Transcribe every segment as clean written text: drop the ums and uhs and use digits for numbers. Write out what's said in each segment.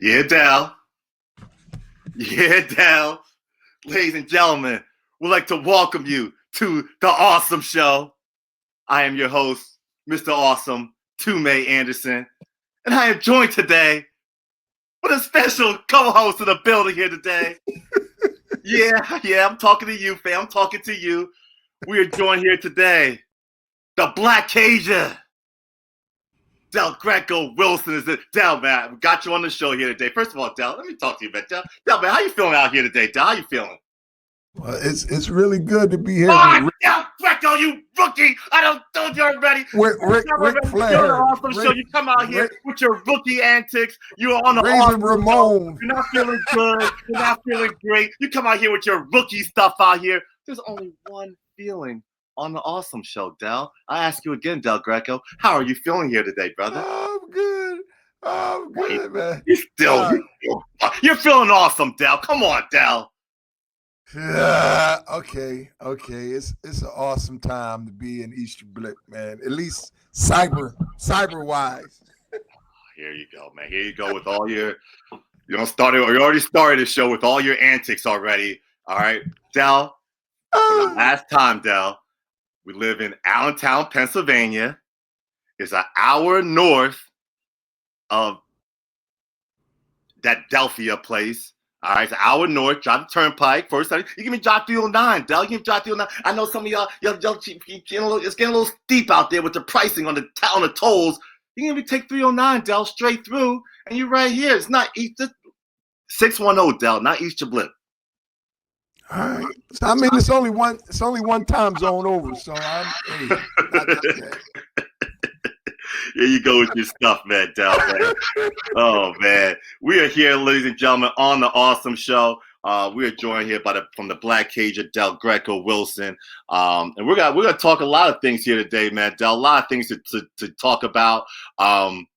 Yeah, Dal. Yeah, Dal. Ladies and gentlemen, we'd like to welcome you to the Awesome Show. I am your host, Mr. Awesome, Tume Anderson, and I am joined today with a special co-host of the building here today. Yeah, I'm talking to you, fam. I'm talking to you. We are joined here today. The Black Cajun. Delgreco Wilson is it. Del, man, we got you on the show here today. First of all, Del, let me talk to you, man. Del, man, how you feeling out here today, Del? How you feeling? Well, it's really good to be here. Delgreco, you rookie! I don't told you already. Rick Flair. You're an awesome show. You come out here with your rookie antics. You're on the awesome Ramon. Show. You're not feeling good. You're not feeling great. You come out here with your rookie stuff out here. There's only one feeling on the Awesome Show, Del. I ask you again, Delgreco, how are you feeling here today, brother? I'm good, man. You're feeling awesome, Del. Come on, Del. Yeah, okay. It's an awesome time to be in Easter Blip, man. At least cyber wise. Here you go, man. Here you go with all your you already started the show with all your antics already. All right, Del. For the last time, Del. We live in Allentown, Pennsylvania. It's an hour north of that Delphia place. All right, it's an hour north. Drive the turnpike. First, you give me drive 309, Del. You give me drive 309. I know some of y'all it's getting a little steep out there with the pricing on the tolls. You can take 309, Del, straight through, and you're right here. It's not East 610, Del, not Easter Blip. All right. So, I mean, it's only one time zone over. So Here you go with your stuff, man, Del. Man. Oh man, we are here, ladies and gentlemen, on the Awesome Show. We are joined here from the Black Cajun, Delgreco Wilson, and we're gonna talk a lot of things here today, man. Del, a lot of things to talk about. Del,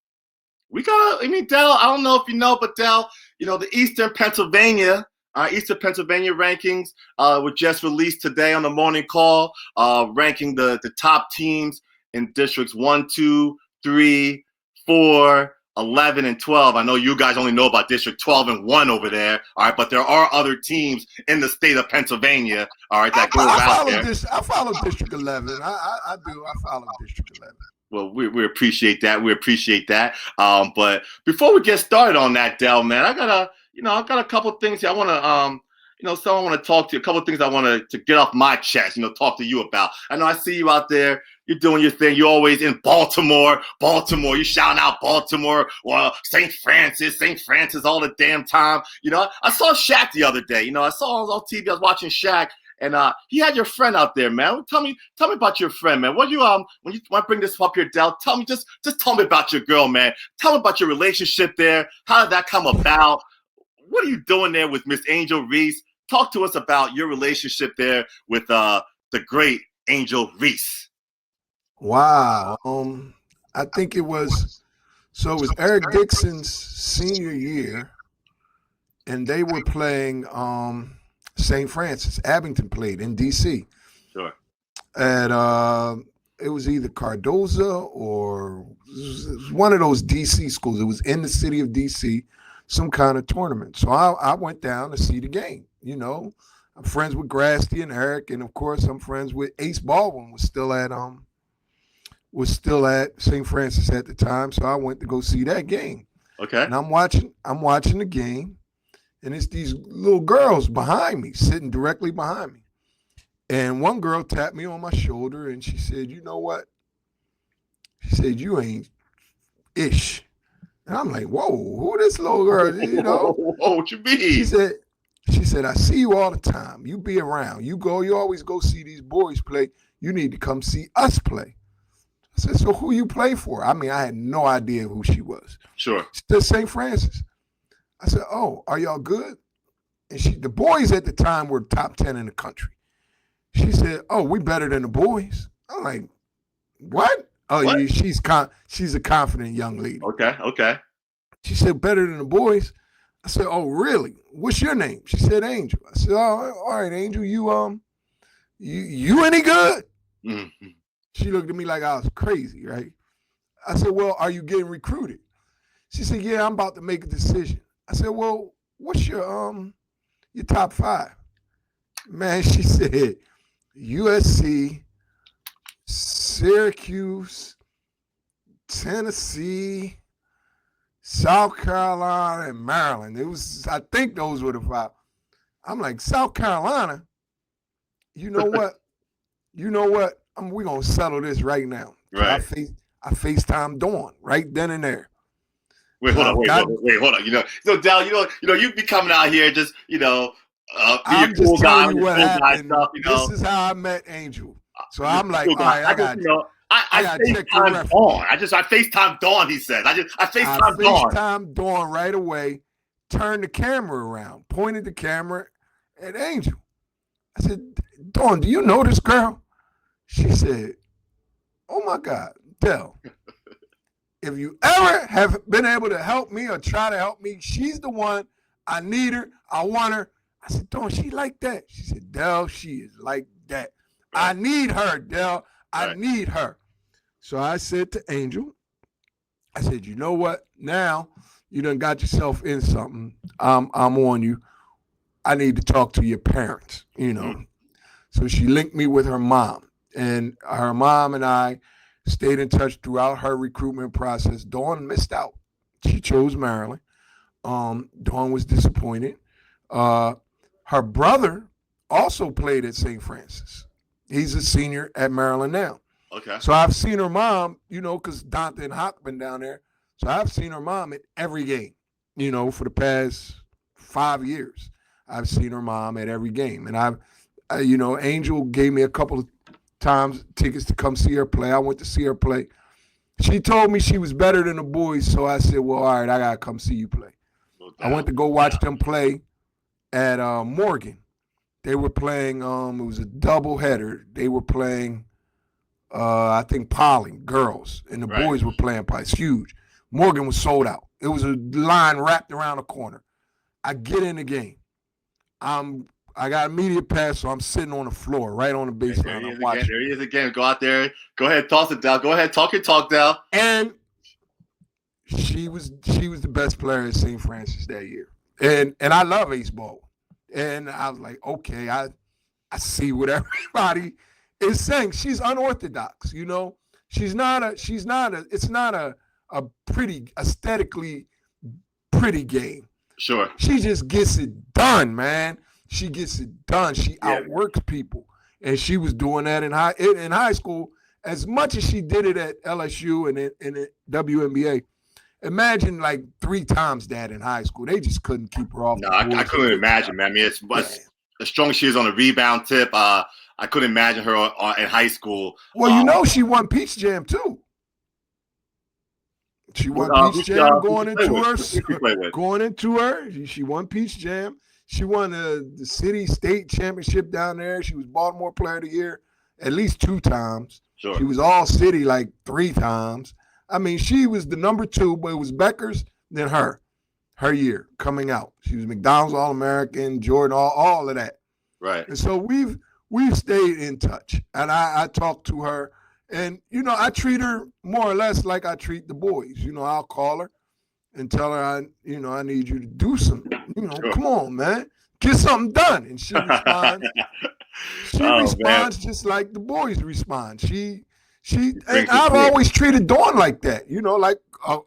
I don't know if you know, but Del, the Eastern Pennsylvania rankings were just released today on the morning call, ranking the top teams in districts 1, 2, 3, 4, 11, and 12. I know you guys only know about district 12 and 1 over there, all right, but there are other teams in the state of Pennsylvania, all right, that go out there. I follow district 11. I do. I follow district 11. Well, we appreciate that. But before we get started on that, Del, man, I got a couple of things here. I want to, someone want to talk to you. A couple of things I want to get off my chest, talk to you about. I know I see you out there. You're doing your thing. You're always in Baltimore. You're shouting out Baltimore. Well, St. Francis all the damn time. I saw Shaq the other day. I saw on TV. I was watching Shaq. And he had your friend out there, man. Tell me about your friend, man. When you want to bring this up here, Del, tell me just tell me about your girl, man. Tell me about your relationship there. How did that come about? What are you doing there with Miss Angel Reese? Talk to us about your relationship there with the great Angel Reese. Wow. I think it was Eric Dixon's senior year, and they were playing St. Francis. Abington played in D.C. Sure. And it was either Cardozo or one of those D.C. schools. It was in the city of D.C., some kind of tournament. So I went down to see the game. I'm friends with Grasty and Eric, and of course I'm friends with Ace Baldwin. Was still at St. Francis at the time, so I went to go see that game. Okay. And I'm watching the game. And it's these little girls behind me, sitting directly behind me. And one girl tapped me on my shoulder and she said, "You know what?" She said, "You ain't ish." And I'm like, "Whoa, who this little girl?" Whoa, what you mean? She said, "I see you all the time. You be around. You always go see these boys play. You need to come see us play." I said, "So who you play for?" I mean, I had no idea who she was. Sure. She said, "St. Francis." I said, "Oh, are y'all good?" And the boys at the time were top 10 in the country. She said, "Oh, we better than the boys." I'm like, "What?" Oh, what? Yeah, she's a confident young lady. Okay. She said, "Better than the boys." I said, "Oh, really? What's your name?" She said, "Angel." I said, "Oh, all right, Angel, you any good?" Mm-hmm. She looked at me like I was crazy, right? I said, "Well, are you getting recruited?" She said, "Yeah, I'm about to make a decision." I said, well, what's your top five? Man, she said USC, Syracuse, Tennessee, South Carolina, and Maryland. I think those were the five. I'm like, South Carolina? You know what? We're gonna settle this right now. So Right. I FaceTime Dawn right then and there. Wait, So hold on. Wait, hold on. So Del, you be coming out here just, be a I'm cool just guy telling with you your what cool guy happened. stuff, This is how I met Angel. So Just I'm like, cool all guy. right, I I gotta check your FaceTime reference. Dawn. I FaceTime Dawn, he said. I FaceTime Dawn. FaceTime Dawn right away, turned the camera around, pointed the camera at Angel. I said, Dawn, do you know this girl? She said, oh my God, Del, if you ever have been able to help me or try to help me, she's the one. I need her. I want her. I said, Dawn, she like that? She said, Del, she is like that. Right. I need her, Del. I need her. So I said to Angel, I said, you know what? Now you done got yourself in something. I'm on you. I need to talk to your parents, So she linked me with her mom. And her mom and I stayed in touch throughout her recruitment process. Dawn missed out. She chose Maryland. Dawn was disappointed. Her brother also played at St. Francis. He's a senior at Maryland now. Okay. So I've seen her mom, because Dante and Hawk been down there. So I've seen her mom at every game, for the past 5 years. I've seen her mom at every game. And Angel gave me a couple of times tickets to come see her play. I went to see her play. She told me she was better than the boys. So I said, well, all right, I got to come see you play. I went to go watch them play at Morgan. They were playing, it was a doubleheader. They were playing, I think, Polling, girls. And the boys were playing It's huge. Morgan was sold out. It was a line wrapped around the corner. I get in the game. I got a media pass, so I'm sitting on the floor, right on the baseline. I'm watching. There he is again. Go out there. Go ahead, toss it down. Go ahead, talk your talk down. And she was the best player at St. Francis that year. And I love Ace Baldwin. And I was like, okay, I see what everybody is saying. She's unorthodox, It's not a pretty, aesthetically pretty game. Sure. She just gets it done, man. She gets it done. She outworks people. And she was doing that in high school as much as she did it at LSU and in the WNBA. Imagine like 3 times that in high school. They just couldn't keep her off. No, I couldn't imagine, man. I mean, it's as strong as she is on the rebound tip. I couldn't imagine her in high school. Well, she won Peach Jam too. She won Peach Jam going into her. She won Peach Jam. She won the city state championship down there. She was Baltimore Player of the Year at least 2 times. Sure. She was all city like 3 times. I mean, she was the number 2, but it was Becker's, then her year coming out. She was McDonald's All-American, Jordan, all of that. Right. And so we've stayed in touch. And I talked to her. And, I treat her more or less like I treat the boys. I'll call her and tell her, I need you to do something. Sure. Come on, man. Get something done. And she responds. Responds just like the boys respond. And I've always treated Dawn like that, like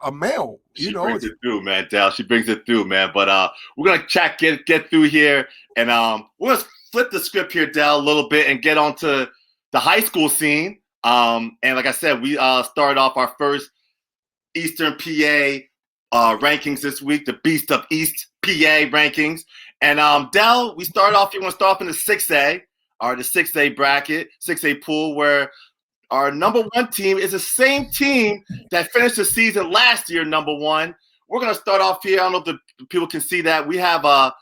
a male. She brings it through, man, Del. She brings it through, man. But we're gonna get through here, and we're gonna flip the script here, Del, a little bit, and get onto the high school scene. And like I said, we started off our first Eastern PA rankings this week, the Beast of East PA rankings. And Del, we start off. You want to start off in the 6A, or the 6A bracket, 6A pool, where our number 1 team is the same team that finished the season last year, number 1. We're going to start off here. I don't know if the people can see that. We have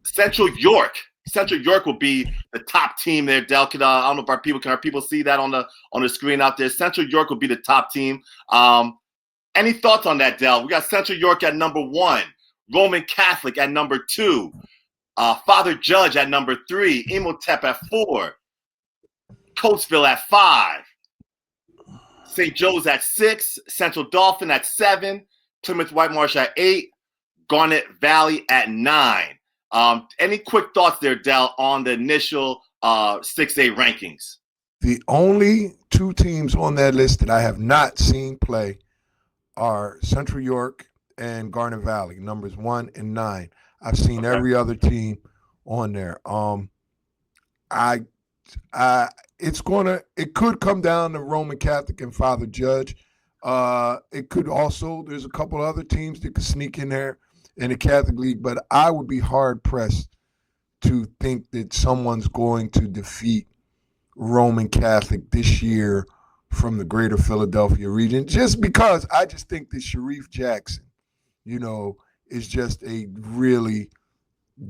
Central York. Central York will be the top team there, Del. I don't know if our people see that on the screen out there. Central York will be the top team. Any thoughts on that, Del? We got Central York at number 1, Roman Catholic at number 2, Father Judge at number 3, Imhotep at 4, Coatesville at 5, St. Joe's at 6, Central Dauphin at 7, Plymouth Whitemarsh at 8, Garnet Valley at 9. Any quick thoughts there, Del, on the initial 6A rankings? The only two teams on that list that I have not seen play are Central York and Garnet Valley, numbers 1 and 9. I've seen every other team on there. It could come down to Roman Catholic and Father Judge. It could also, there's a couple other teams that could sneak in there in the Catholic League, but I would be hard pressed to think that someone's going to defeat Roman Catholic this year from the greater Philadelphia region, just because I just think that Sharif Jackson, is just a really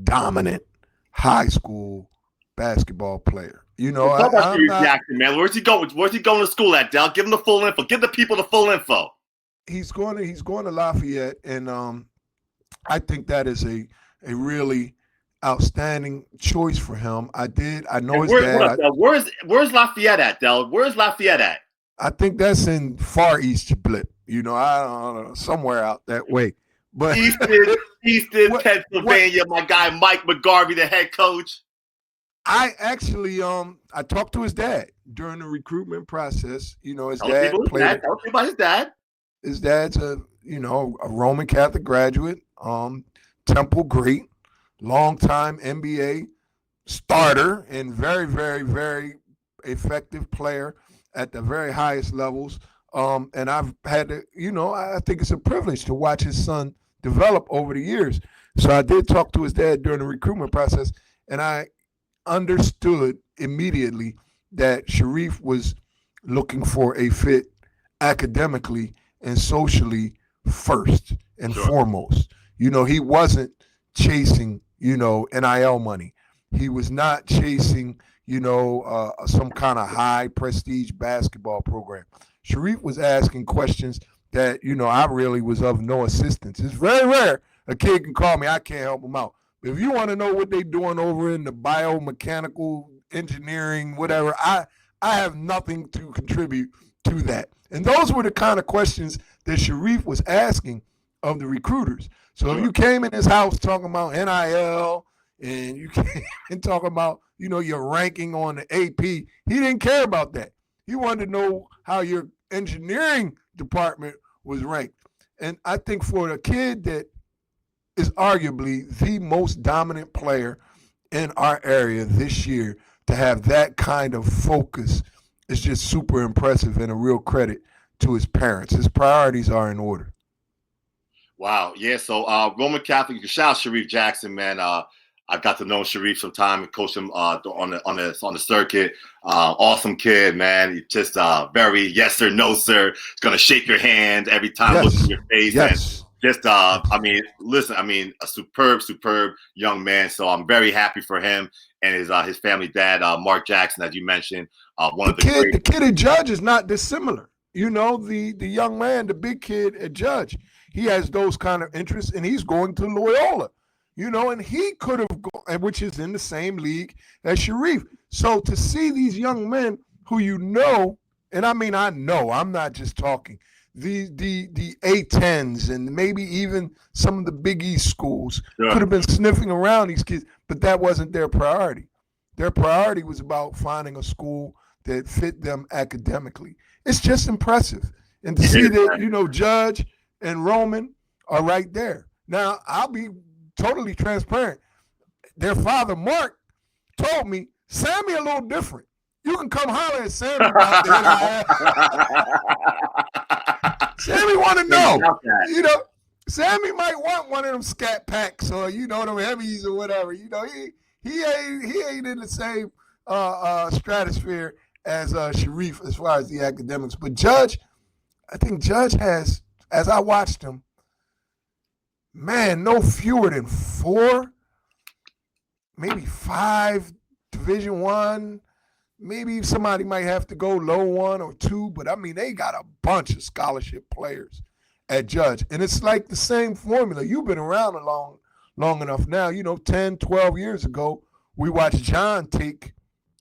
dominant high school basketball player. Talk about Sharif Jackson, man. Where's he going? Where's he going to school at, Del? Give him the full info. Give the people the full info. He's going to Lafayette, and I think that is a really outstanding choice for him. I know his dad. Where's Lafayette at, Del? Where's Lafayette at? I think that's in Far East Blip. I don't know, somewhere out that way. But Easton, Pennsylvania. My guy Mike McGarvey, the head coach. I actually I talked to his dad during the recruitment process. His dad played. Tell me about his dad. His dad's a Roman Catholic graduate, Temple great, longtime NBA starter, and very, very, very effective player at the very highest levels. And I've had to, I think it's a privilege to watch his son develop over the years. So I did talk to his dad during the recruitment process, and I understood immediately that Sharif was looking for a fit academically and socially first and foremost. He wasn't chasing, NIL money. He was not chasing, some kind of high prestige basketball program. Sharif was asking questions that, I really was of no assistance. It's very rare a kid can call me, I can't help him out. But if you want to know what they're doing over in the biomechanical engineering, whatever, I have nothing to contribute to that. And those were the kind of questions that Sharif was asking of the recruiters. So if you came in his house talking about NIL and you came in talking about, your ranking on the AP, he didn't care about that. He wanted to know how your engineering department was ranked. And I think for a kid that is arguably the most dominant player in our area this year, to have that kind of focus is just super impressive and a real credit to his parents. His priorities are in order. Wow. Yeah. So Roman Catholic, shout out Sharif Jackson, man. I got to know Sharif sometime and coach him on the circuit. Awesome kid, man. He just very yes sir, no sir. He's gonna shake your hand every time, look in your face. Yes. And just a superb young man. So I'm very happy for him and his family dad, Mark Jackson, as you mentioned. The kid at Judge is not dissimilar. The young man, the big kid at Judge, he has those kind of interests, and he's going to Loyola. And he could have gone, which is in the same league as Sharif. So to see these young men who and I know, I'm not just talking, the A10s and maybe even some of the Big East schools could have been sniffing around these kids, but that wasn't their priority. Their priority was about finding a school that fit them academically. It's just impressive. And to see that, Judge and Roman are right there. Now, I'll be totally transparent. Their father, Mark, told me, Sammy a little different. You can come holler at Sammy about that. Sammy want to know. Sammy might want one of them scat packs or, them heavies or whatever. He ain't in the same stratosphere as Sharif as far as the academics. But Judge, I think Judge has, as I watched him, man, no fewer than 4, maybe 5 Division I. Maybe somebody might have to go low 1 or 2, but they got a bunch of scholarship players at Judge. And it's like the same formula. You've been around long enough now. 10, 12 years ago, we watched John take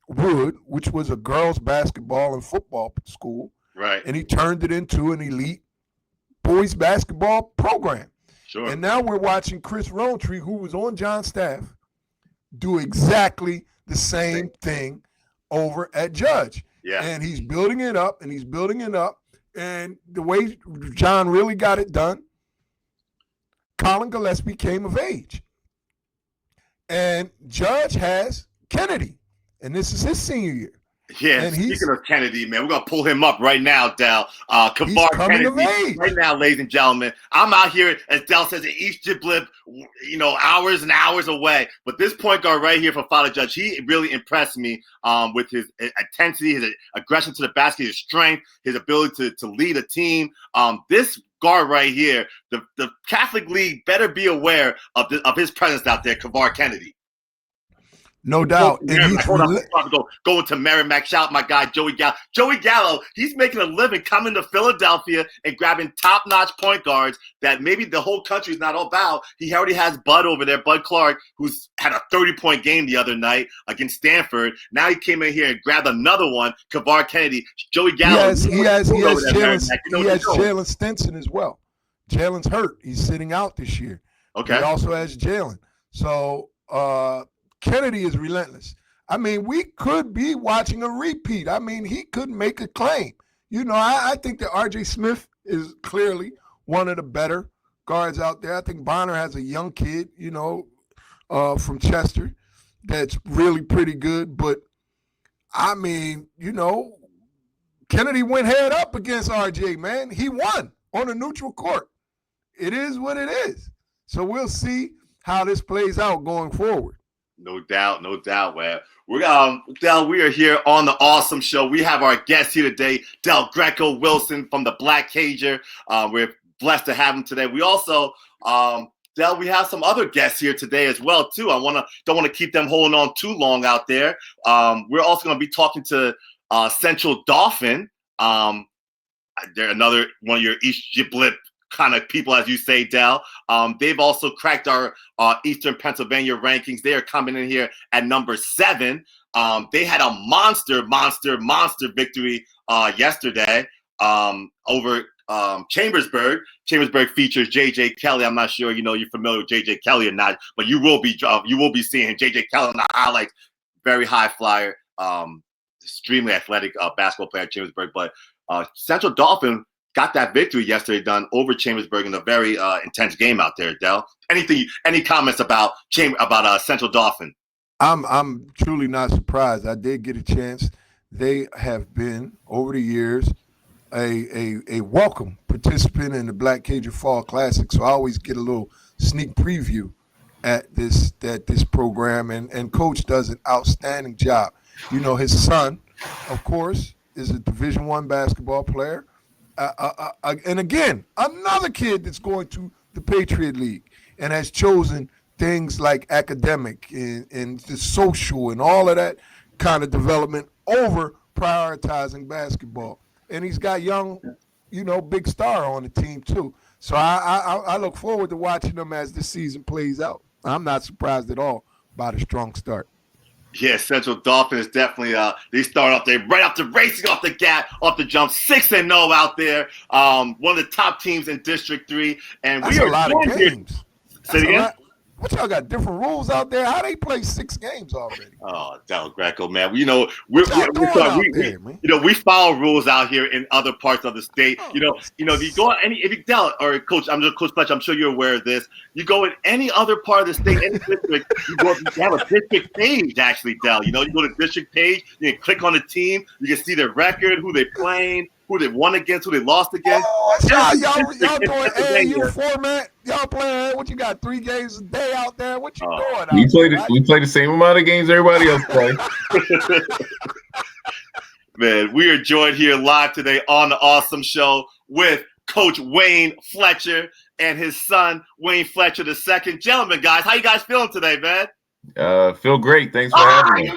Wood, which was a girls basketball and football school. Right. And he turned it into an elite boys basketball program. Sure. And now we're watching Chris Rowntree, who was on John's staff, do exactly the same thing over at Judge. Yeah. And he's building it up, and he's building it up. And the way John really got it done, Colin Gillespie came of age. And Judge has Kennedy, and this is his senior year. Yeah, and speaking of Kennedy, man, we're going to pull him up right now, Del. Kavar Kennedy, right now, ladies and gentlemen. I'm out here, as Del says, in East Giblip, hours and hours away. But this point guard right here for Father Judge, he really impressed me with his intensity, his aggression to the basket, his strength, his ability to lead a team. This guard right here, the Catholic League better be aware of his presence out there, Kavar Kennedy. No doubt. Going to Merrimack. Shout out my guy, Joey Gallo. Joey Gallo, he's making a living coming to Philadelphia and grabbing top-notch point guards that maybe the whole country's not all about. He already has Bud over there, Bud Clark, who's had a 30-point game the other night against Stanford. Now he came in here and grabbed another one, Kavar Kennedy. Joey Gallo. He has Jalen Stinson as well. Jalen's hurt. He's sitting out this year. Okay. He also has Jalen. So, Kennedy is relentless. I mean, we could be watching a repeat. I mean, he could make a claim. I think that R.J. Smith is clearly one of the better guards out there. I think Bonner has a young kid, from Chester that's really pretty good. But, I mean, Kennedy went head up against R.J., man. He won on a neutral court. It is what it is. So we'll see how this plays out going forward. No doubt, man. Del, we are here on the Awesome Show. We have our guest here today, Delgreco Wilson from the Black Cager. We're blessed to have him today. We also, Del, we have some other guests here today as well too. Don't want to keep them holding on too long out there. We're also going to be talking to Central Dauphin. They're another one of your East Giblip kind of people, as you say, Del. They've also cracked our Eastern Pennsylvania rankings. They are coming in here at number 7. They had a monster victory yesterday over Chambersburg. Chambersburg features J.J. Kelly. I'm not sure you're familiar with J.J. Kelly or not, but you will be seeing J.J. Kelly in the highlights. Very high flyer, extremely athletic basketball player at Chambersburg. But Central Dauphin got that victory yesterday done over Chambersburg in a very intense game out there, Del. Any comments about Central Dauphin? I'm truly not surprised. I did get a chance. They have been, over the years, a welcome participant in the Black Cager Fall Classic. So I always get a little sneak preview at this program, and Coach does an outstanding job. His son, of course, is a Division I basketball player. And again, another kid that's going to the Patriot League and has chosen things like academic and the social and all of that kind of development over prioritizing basketball. And he's got young, big star on the team too. So I look forward to watching them as this season plays out. I'm not surprised at all by the strong start. Yeah, Central Dauphin is definitely they start off there right after racing off the jump, 6-0 out there. One of the top teams in District 3, and that's we are a lot of games. Say it again. What y'all got different rules out there? How they play 6 games already? Oh, Delgreco, man. We follow rules out here in other parts of the state. If you go if you Del or Coach Fletcher, I'm sure you're aware of this. You go in any other part of the state, any district, you have a district page actually, Del. You go to district page, you can click on the team, you can see their record, who they're playing, who they won against, who they lost against. Y'all doing AAU format? Y'all playing? What you got? 3 games a day out there? What you doing? We play the same amount of games everybody else play. Man, we are joined here live today on the Awesome Show with Coach Wayne Fletcher and his son Wayne Fletcher II. Gentlemen, guys, how you guys feeling today, man? Feel great. Thanks for having me.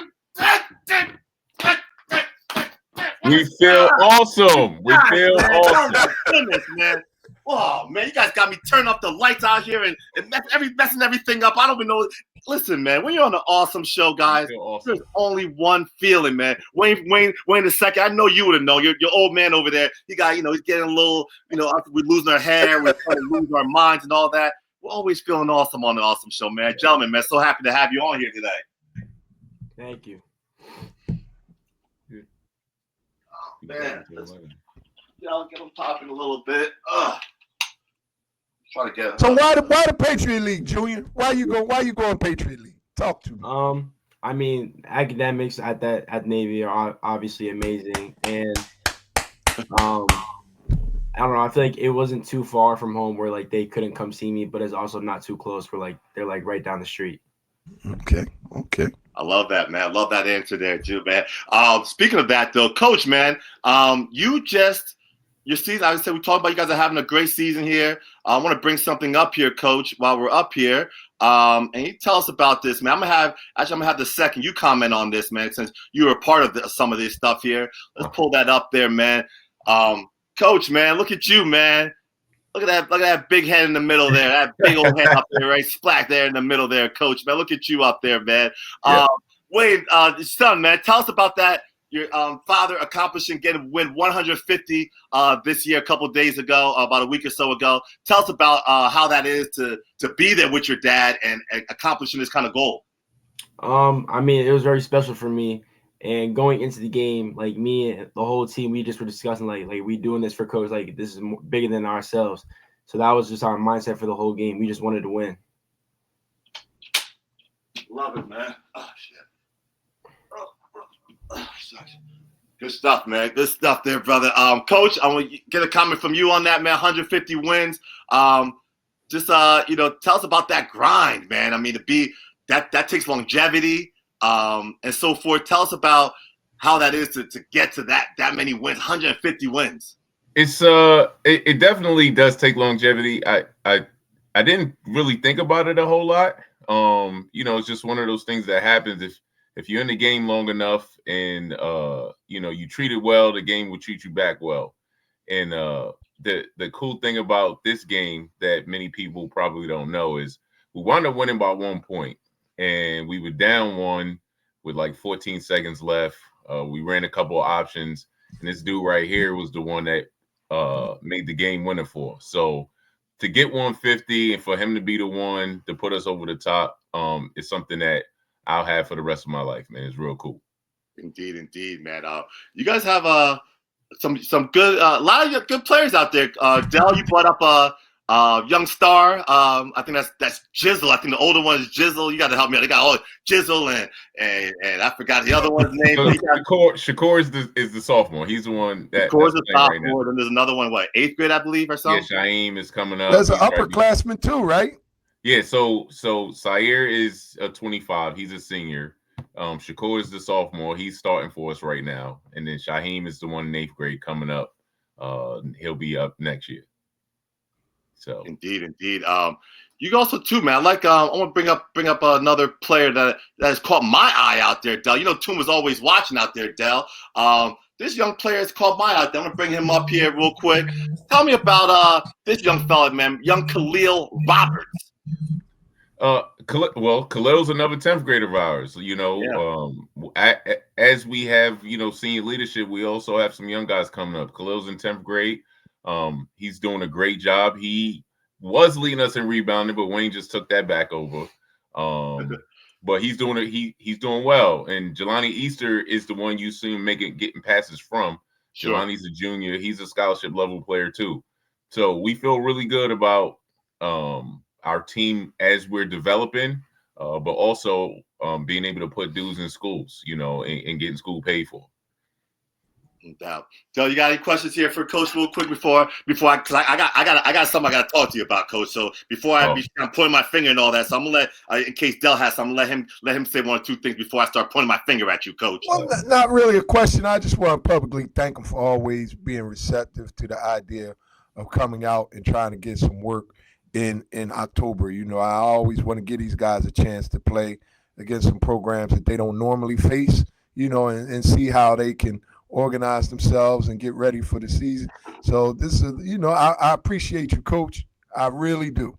We feel awesome. We feel awesome. Goodness, man. Oh man, you guys got me turning up the lights out here and messing everything up. I don't even know. Listen, man, when you're on an awesome show, guys, Awesome. there's only one feeling, man. Wayne the second. I know you would have known. Your old man over there. He got, he's getting a little, we're losing our hair, we're trying to lose our minds and all that. We're always feeling awesome on the awesome show, man. Gentlemen, man, so happy to have you on here today. Thank you. Oh man, get them popping a little bit. Try to get. So why the Patriot League, Junior? Why you going Patriot League? Talk to me. I mean, academics at Navy are obviously amazing, and I don't know. I feel like it wasn't too far from home where like they couldn't come see me, but it's also not too close where like they're like right down the street. Okay. I love that, man. I love that answer there, too, man. Speaking of that, though, Coach, man, your season, I said we talked about you guys are having a great season here. I want to bring something up here, Coach, while we're up here. And you tell us about this, man. I'm gonna have the second you comment on this, man, since you were a part of some of this stuff here. Let's pull that up there, man. Coach, man, look at you, man. Look at that big head in the middle there. That big old head up there, right? Splat there in the middle there, Coach, man. Look at you up there, man. Yeah. Wayne, son, man, tell us about that. Your father accomplishing win 150 this year, a couple of days ago, about a week or so ago. Tell us about how that is to be there with your dad and accomplishing this kind of goal. I mean, it was very special for me. And going into the game, like me and the whole team, we just were discussing like we doing this for Coach. Like this is bigger than ourselves. So that was just our mindset for the whole game. We just wanted to win. Love it, man. Oh shit. Good stuff, man. Good stuff there, brother. Coach, I want to get a comment from you on that, man. 150 wins. Just tell us about that grind, man. I mean, to be that takes longevity. And so forth. Tell us about how that is to get to that many wins, 150 wins. It's it definitely does take longevity. I didn't really think about it a whole lot. It's just one of those things that happens if you're in the game long enough and you treat it well, the game will treat you back well. And the cool thing about this game that many people probably don't know is we wound up winning by 1 point. And we were down one with like 14 seconds left. We ran a couple of options, and this dude right here was the one that made the game winner for us. So to get 150 and for him to be the one to put us over the top is something that I'll have for the rest of my life, man. It's real cool. Indeed, man. You guys have some good, a lot of good players out there. Del, you brought up young star. I think that's Jizzle. I think the older one is Jizzle. You got to help me out. They got Jizzle and I forgot the other one's name. Shakur is the sophomore. He's the one Shakur's the sophomore. Then there's another one, 8th grade, I believe, or something. Yeah, Shaheem is coming up. There's an upperclassman too, right? Yeah. So Sayer is a 25. He's a senior. Shakur is the sophomore. He's starting for us right now. And then Shaheem is the one in 8th grade coming up. He'll be up next year. So indeed. You also too, man. Like I want to bring up another player that has caught my eye out there, Del. Toom is always watching out there, Del. This young player has caught my eye out there. I'm gonna bring him up here real quick. Tell me about this young fella, man, young Khalil Roberts. Khalil's another 10th grader of ours. As we have senior leadership, we also have some young guys coming up. Khalil's in 10th grade. He's doing a great job. He was leading us in rebounding, but Wayne just took that back over. But he's doing it. He's doing well. And Jelani Easter is the one you see him getting passes from. Sure. Jelani's a junior. He's a scholarship level player too. So we feel really good about our team as we're developing, but also being able to put dudes in schools, and getting school paid for. No doubt. Del, you got any questions here for Coach real quick before because I got something I got to talk to you about, Coach. So before I'm pointing my finger and all that, so I'm gonna in case Del has something, let him say one or two things before I start pointing my finger at you, Coach. Well, not really a question. I just want to publicly thank him for always being receptive to the idea of coming out and trying to get some work in October. I always want to give these guys a chance to play against some programs that they don't normally face, and see how they can organize themselves and get ready for the season. So this is, I appreciate you, Coach. I really do.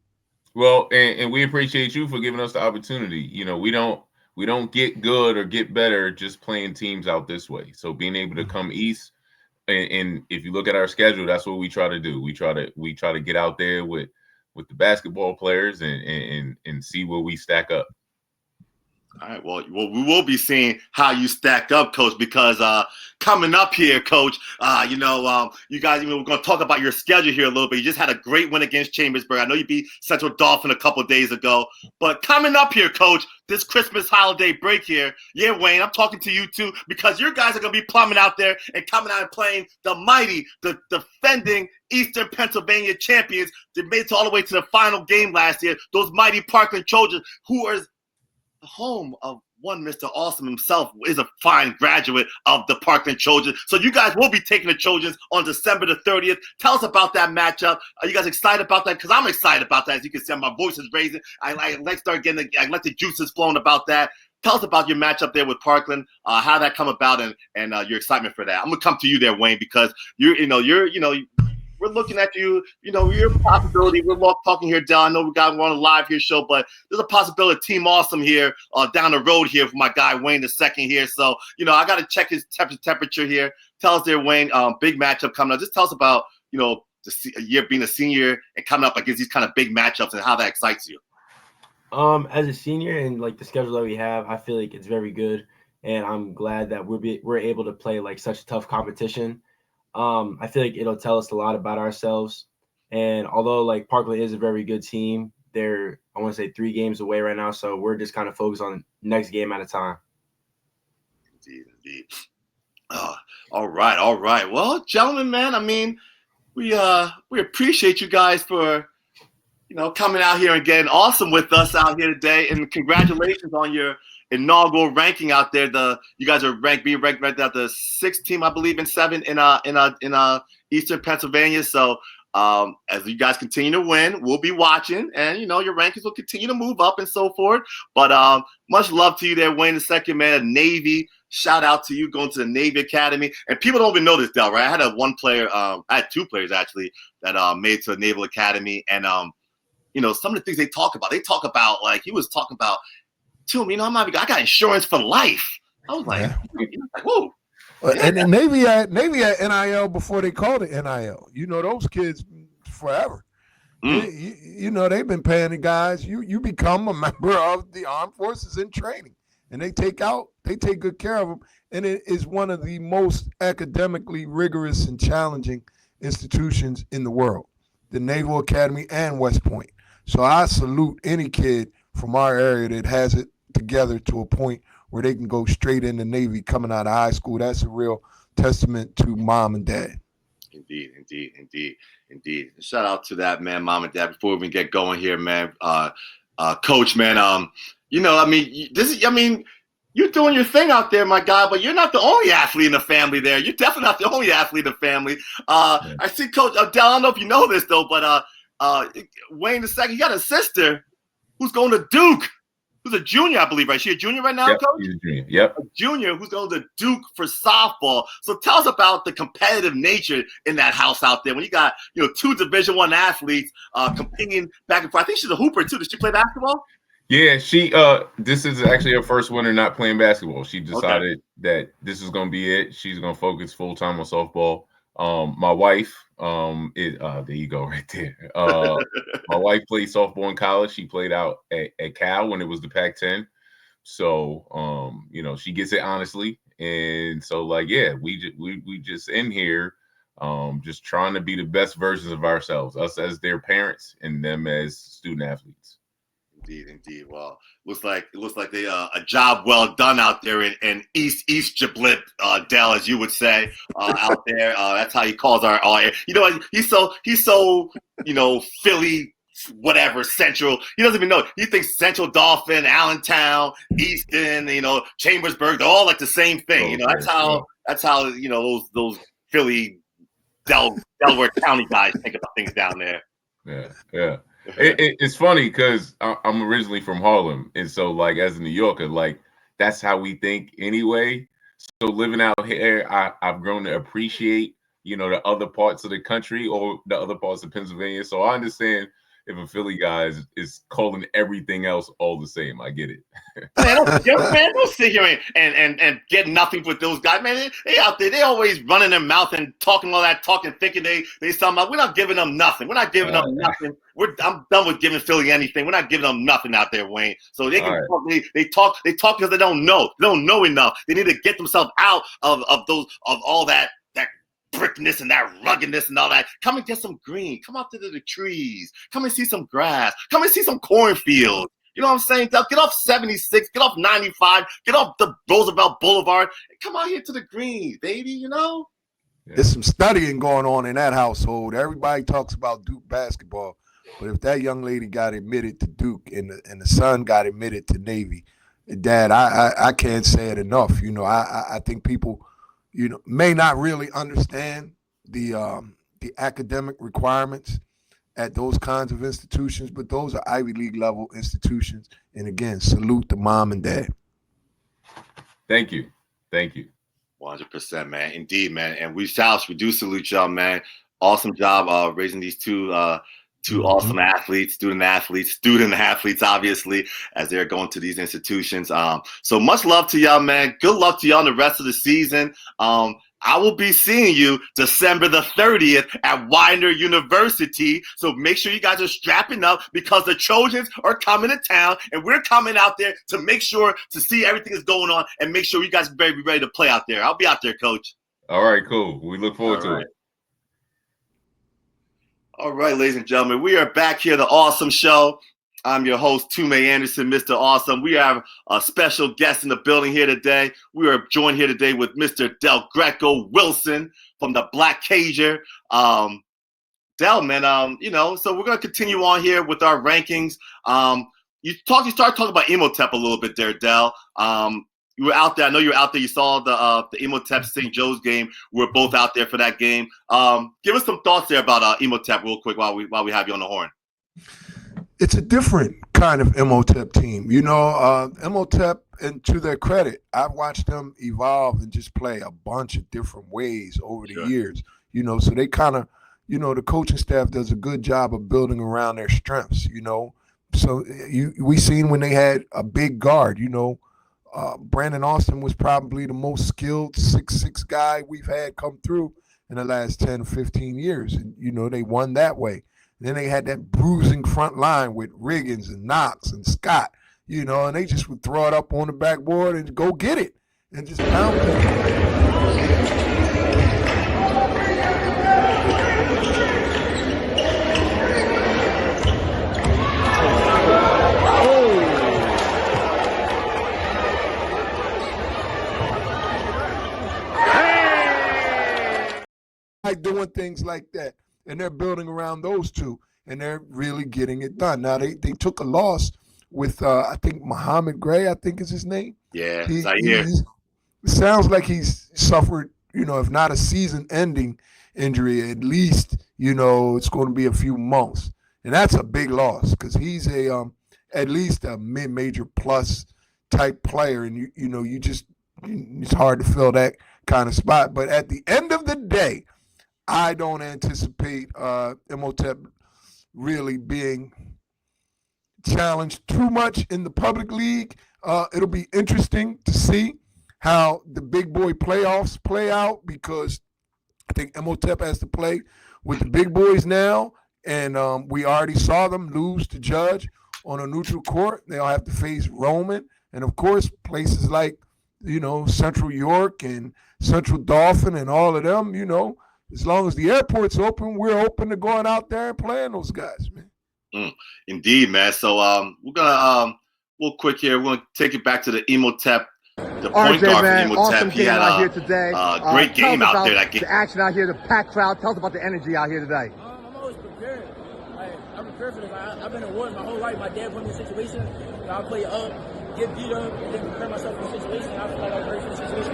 Well, and we appreciate you for giving us the opportunity. We don't get good or get better just playing teams out this way. So being able to come east, and if you look at our schedule, that's what we try to do. We try to get out there with the basketball players and see where we stack up. All right. Well, we will be seeing how you stack up, Coach, because coming up here, Coach, you guys, we're going to talk about your schedule here a little bit. You just had a great win against Chambersburg. I know you beat Central Dauphin a couple of days ago, but coming up here, Coach, this Christmas holiday break here, yeah, Wayne, I'm talking to you too, because your guys are going to be plumbing out there and coming out and playing the mighty, the defending Eastern Pennsylvania champions. They made it all the way to the final game last year. Those mighty Parkland Trojans, who are the home of one Mr. Awesome himself, is a fine graduate of the Parkland Trojans. So you guys will be taking the Trojans on December the 30th. Tell us about that matchup. Are you guys excited about that? Because I'm excited about that. As you can see, my voice is raising. I let the juices flowing about that. Tell us about your matchup there with Parkland, how that come about, and your excitement for that. I'm gonna come to you there, Wayne, because we're looking at you. You're a possibility. We're talking here, Del. I know we're on a live here show, but there's a possibility of Team Awesome here down the road here for my guy Wayne the second here. So, I got to check his temperature here. Tell us there, Wayne, big matchup coming up. Just tell us about, the year being a senior and coming up against these kind of big matchups and how that excites you. As a senior and like the schedule that we have, I feel like it's very good. And I'm glad that we're able to play like such tough competition. I feel like it'll tell us a lot about ourselves. And although like Parkland is a very good team, they're, I want to say 3 games away right now. So we're just kind of focused on next game at a time. Indeed. All right. Well, gentlemen, man, I mean, we appreciate you guys for, coming out here and getting awesome with us out here today. And congratulations on your inaugural ranking out there. You guys are being ranked right now the 6th team, I believe, in 7 in Eastern Pennsylvania. So as you guys continue to win, we'll be watching, and your rankings will continue to move up and so forth. But much love to you there, Wayne the second, man. Navy, shout out to you going to the Navy Academy. And people don't even know this, Del, right? I had 2 players actually that made it to the Naval Academy, and some of the things they talk about, like he was talking about to him, I got insurance for life. I was like, whoa. And then Navy had NIL before they called it NIL. Those kids forever. They've been paying the guys. You become a member of the armed forces in training, and they take good care of them. And it is one of the most academically rigorous and challenging institutions in the world, the Naval Academy and West Point. So I salute any kid from our area that has it together to a point where they can go straight in the Navy coming out of high school. That's a real testament to mom and dad. Indeed. Shout out to that, man, mom and dad. Before we get going here, man, Coach, man, you're doing your thing out there, my guy, but you're not the only athlete in the family there. You're definitely not the only athlete in the family. I see Coach Del, I don't know if you know this, though, but Wayne the second, you got a sister who's going to Duke, who's a junior, I believe, right? She a junior right now, yep, Coach? She's a junior. Yep. A junior who's going to Duke for softball. So tell us about the competitive nature in that house out there when you got, 2 Division I athletes competing back and forth. I think she's a hooper, too. Does she play basketball? Yeah, she this is actually her first winter not playing basketball. She decided that this is going to be it. She's going to focus full time on softball. My wife, there you go right there. My wife played softball in college. She played out at Cal when it was the Pac-10. So, she gets it honestly. And so we just in here, just trying to be the best versions of ourselves, us as their parents and them as student athletes. Indeed. Well, looks like they a job well done out there in East Giblet, Del, as you would say, out there. That's how he calls our he's so Philly, whatever, Central. He doesn't even know. He thinks Central Dauphin, Allentown, Easton, Chambersburg, they're all like the same thing. That's how those Philly Delaware County guys think about things down there. Yeah. It's funny because I'm originally from Harlem, and so as a New Yorker, that's how we think anyway. So living out here, I've grown to appreciate, the other parts of the country or the other parts of Pennsylvania. So I understand if a Philly guy is calling everything else all the same. I get it. Don't sit here and get nothing with those guys, man. They out there, they always running their mouth and talking all that talking, thinking they something. We're not giving them nothing. We're not giving them nothing. I'm done with giving Philly anything. We're not giving them nothing out there, Wayne. So they can talk. They talk because they don't know. They don't know enough. They need to get themselves out of all that brickness and that ruggedness and all that. Come and get some green. Come out to the trees. Come and see some grass. Come and see some cornfields. You know what I'm saying? Get off 76, get off 95, get off the Roosevelt Boulevard, and come out here to the greens, baby, Yeah. There's some studying going on in that household. Everybody talks about Duke basketball, but if that young lady got admitted to Duke and the son got admitted to Navy, Dad, I can't say it enough. I think people, may not really understand the academic requirements at those kinds of institutions, but those are Ivy League level institutions. And again, salute to mom and dad. Thank you. 100%, man. Indeed, man. And we do salute y'all, man. Awesome job raising these two awesome athletes, student athletes, obviously, as they're going to these institutions. So much love to y'all, man. Good luck to y'all in the rest of the season. I will be seeing you December the 30th at Widener University. So make sure you guys are strapping up because the Trojans are coming to town and we're coming out there to make sure to see everything that's going on and make sure you guys be ready to play out there. I'll be out there, Coach. All right, cool. We look forward to it. All right, ladies and gentlemen, we are back here, the Awesome Show. I'm your host, Tume Anderson, Mr. Awesome. We have a special guest in the building here today. We are joined here today with Mr. Delgreco Wilson from the Black Cager. Del, man, so we're going to continue on here with our rankings. You started talking about Emotep a little bit there, Del. You were out there. I know you were out there. You saw the Emotep St. Joe's game. We were both out there for that game. Give us some thoughts there about Emotep real quick while we have you on the horn. It's a different kind of Emotep team. Emotep, and to their credit, I've watched them evolve and just play a bunch of different ways over the years. So they kind of, the coaching staff does a good job of building around their strengths, So we seen when they had a big guard, Brandon Austin was probably the most skilled 6'6" guy we've had come through in the last 10, 15 years. And, they won that way. Then they had that bruising front line with Riggins and Knox and Scott, and they just would throw it up on the backboard and go get it and just pound it. Doing things like that. And they're building around those two, and they're really getting it done. Now, they took a loss with, I think, Muhammad Gray, I think is his name. Yeah, it sounds like he's suffered, if not a season-ending injury, at least, it's going to be a few months. And that's a big loss because he's at least a mid-major plus type player, and, it's hard to fill that kind of spot. But at the end of the day, I don't anticipate Emotep really being challenged too much in the public league. It'll be interesting to see how the big boy playoffs play out because I think Emotep has to play with the big boys now, and we already saw them lose to Judge on a neutral court. They'll have to face Roman, and of course places like Central York and Central Dauphin and all of them. As long as the airport's open, we're open to going out there and playing those guys, man. Indeed, man. So we're gonna real quick here. We're gonna take it back to the Emotep, the point guard for Emotep. Awesome he had out here today. Great game out there. The action out here, the packed crowd. Tell us about the energy out here today. I'm always prepared. I'm prepared for this. I've been in war my whole life. My dad put me in a situation. I'll play up, get beat up, and then prepare myself for the situation. I feel like I'm ready for the situation.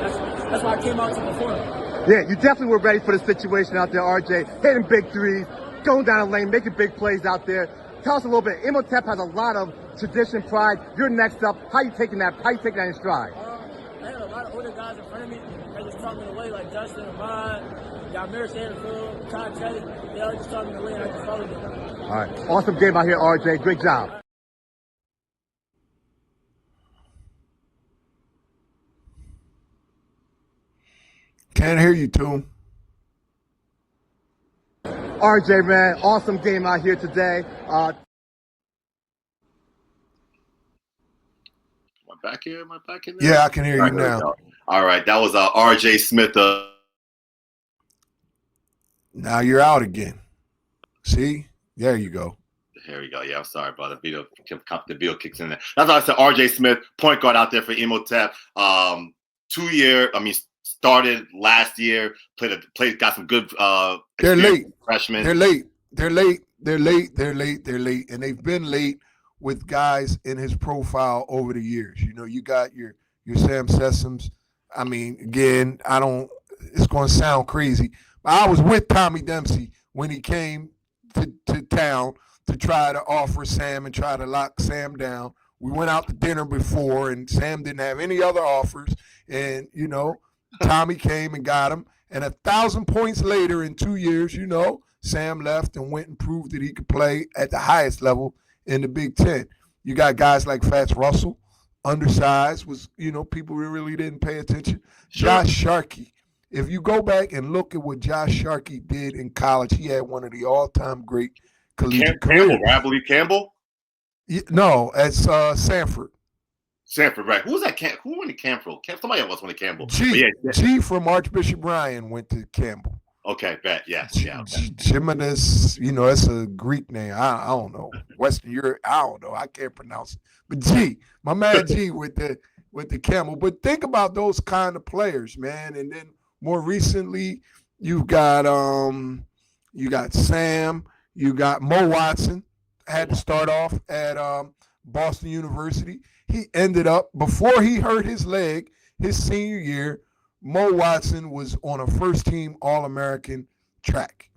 That's why I came out to perform. Yeah, you definitely were ready for the situation out there, RJ. Hitting big threes, going down the lane, making big plays out there. Tell us a little bit. Emotep has a lot of tradition, pride. You're next up. How you taking that in stride? I had a lot of older guys guys in front of me, they just talking away like Justin, Ahmad, Yamir Sandfield, Todd Kelly. They all just talking away and I just followed them. All right. Awesome game out here, RJ. Great job. Can't hear you, Toom. RJ, man, awesome game out here today. Am I back here? Am I back in there? Yeah, I can hear you now. All right, that was RJ Smith. Now you're out again. See? There you go. Here we go. Yeah, I'm sorry, brother. The video kicks in there. That's why I said RJ Smith, point guard out there for Imhotep. 2 year. I mean, started last year. Got some good. They're late. Freshmen. They're late, and they've been late with guys in his profile over the years. You know, you got your Sam Sessoms. I mean, again, it's going to sound crazy, but I was with Tommy Dempsey when he came to town to try to offer Sam and try to lock Sam down. We went out to dinner before, and Sam didn't have any other offers. And, you know, Tommy came and got him. And 1,000 points later in 2 years, you know, Sam left and went and proved that he could play at the highest level in the Big Ten. You got guys like Fats Russell, undersized, was, you know, people really didn't pay attention. Sure. Josh Sharkey. If you go back and look at what Josh Sharkey did in college, he had one of the all-time great collegiate careers. Campbell, right? I believe Campbell? No, at Sanford. Sanford, right. Who was that? Who went to Campbell? Somebody else went to Campbell. G from Archbishop Ryan went to Campbell. Okay, bet. Yes. Yeah. Okay. Jimenez, you know, that's a Greek name. I don't know. Western Europe, I don't know. I can't pronounce it. But G, my man G with the Camel. But think about those kind of players, man. And then more recently, you got Sam, you got Mo Watson, had to start off at Boston University. He ended up, before he hurt his leg, his senior year, Mo Watson was on a first-team All-American track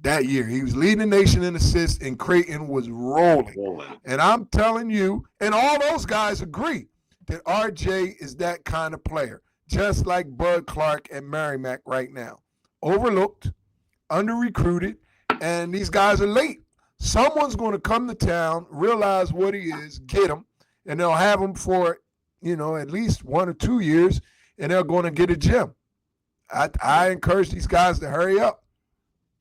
that year. He was leading the nation in assists, and Creighton was rolling. And I'm telling you, and all those guys agree, that RJ is that kind of player, just like Bud Clark at Merrimack right now. Overlooked, under-recruited, and these guys are late. Someone's going to come to town, realize what he is, get him, and they'll have him for, you know, at least 1 or 2 years, and they're going to get a gem. I encourage these guys to hurry up.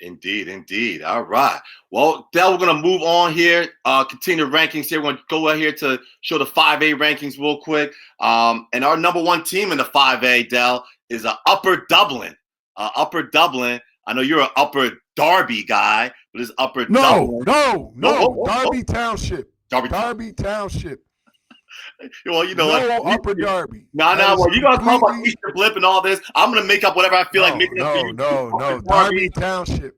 Indeed. All right. Well, Del, we're going to move on here, continue the rankings here. We're going to go out here to show the 5A rankings real quick. And our number one team in the 5A, Del, is Upper Dublin. Upper Dublin. I know you're an Upper Darby guy, but it's Upper Dublin. No. Darby Township. Darby Township. Well, you know what? Upper Darby. No. Well, you gonna talk about Easter Blip and all this? I'm gonna make up whatever I feel like making up. No. Darby Township.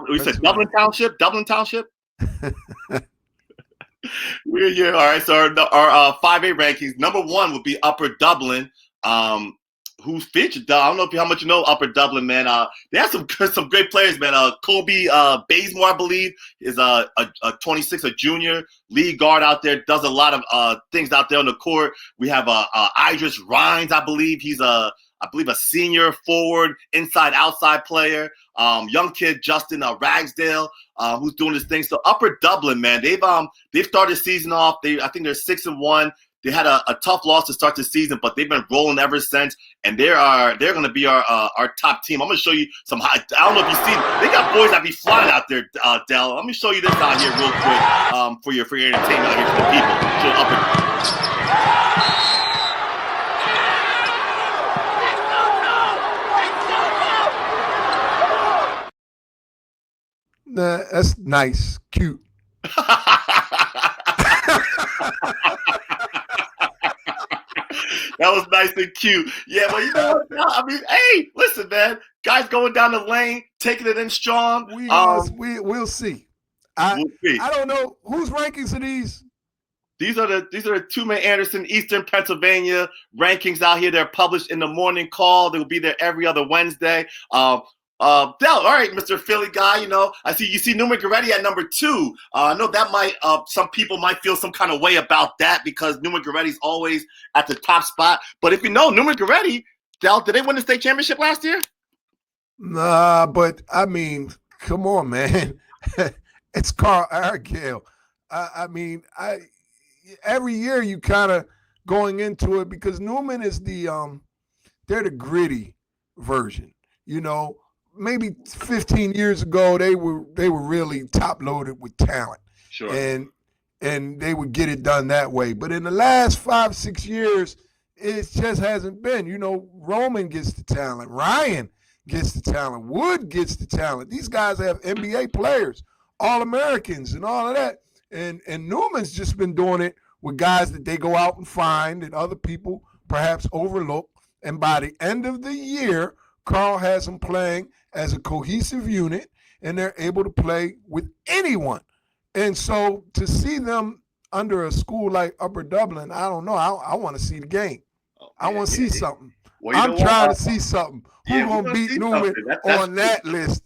We said Dublin Township. Dublin Township. We're here. All right. So our 5A rankings. Number one would be Upper Dublin. Who's featured? I don't know how much you know Upper Dublin, man. They have some great players, man. Kobe Bazemore, I believe, is a 26, a junior lead guard out there. Does a lot of things out there on the court. We have Idris Rhines, I believe. He's a senior forward, inside-outside player. Young kid Justin Ragsdale, who's doing his thing. So Upper Dublin, man, they've started the season off. I think they're 6-1. They had a tough loss to start the season, but they've been rolling ever since, and they're going to be our top team. I'm going to show you some high. I don't know if you've seen. They got boys that be flying out there, Del. Let me show you this out here real quick for your entertainment out here for the people. So Upper. Nah, that's nice, cute. That was nice and cute. Yeah, but you know what? I mean, hey, listen, man. Guys going down the lane, taking it in strong. We'll see. I don't know whose rankings are these. These are the Two-Man Anderson Eastern Pennsylvania rankings out here. They're published in the Morning Call. They'll be there every other Wednesday. Del, all right, Mr. Philly guy. I see Newman Goretti at number 2. I know that might some people might feel some kind of way about that because Newman Goretti's always at the top spot. But if you know Newman Goretti, Del, did they win the state championship last year? Nah, but I mean, come on, man. It's Carl Argyle. Every year you kind of going into it because Newman is they're the gritty version. Maybe 15 years ago they were really top loaded with talent. Sure. And they would get it done that way. But in the last 5-6 years, it just hasn't been. Roman gets the talent, Ryan gets the talent, Wood gets the talent. These guys have NBA players, All-Americans, and all of that. And Newman's just been doing it with guys that they go out and find and other people perhaps overlook. And by the end of the year, Carl has them playing as a cohesive unit, and they're able to play with anyone. And so to see them under a school like Upper Dublin, I don't know. I want to see the game. I want to see something. Well, I'm trying to see something. Who's going to beat Newman on that list?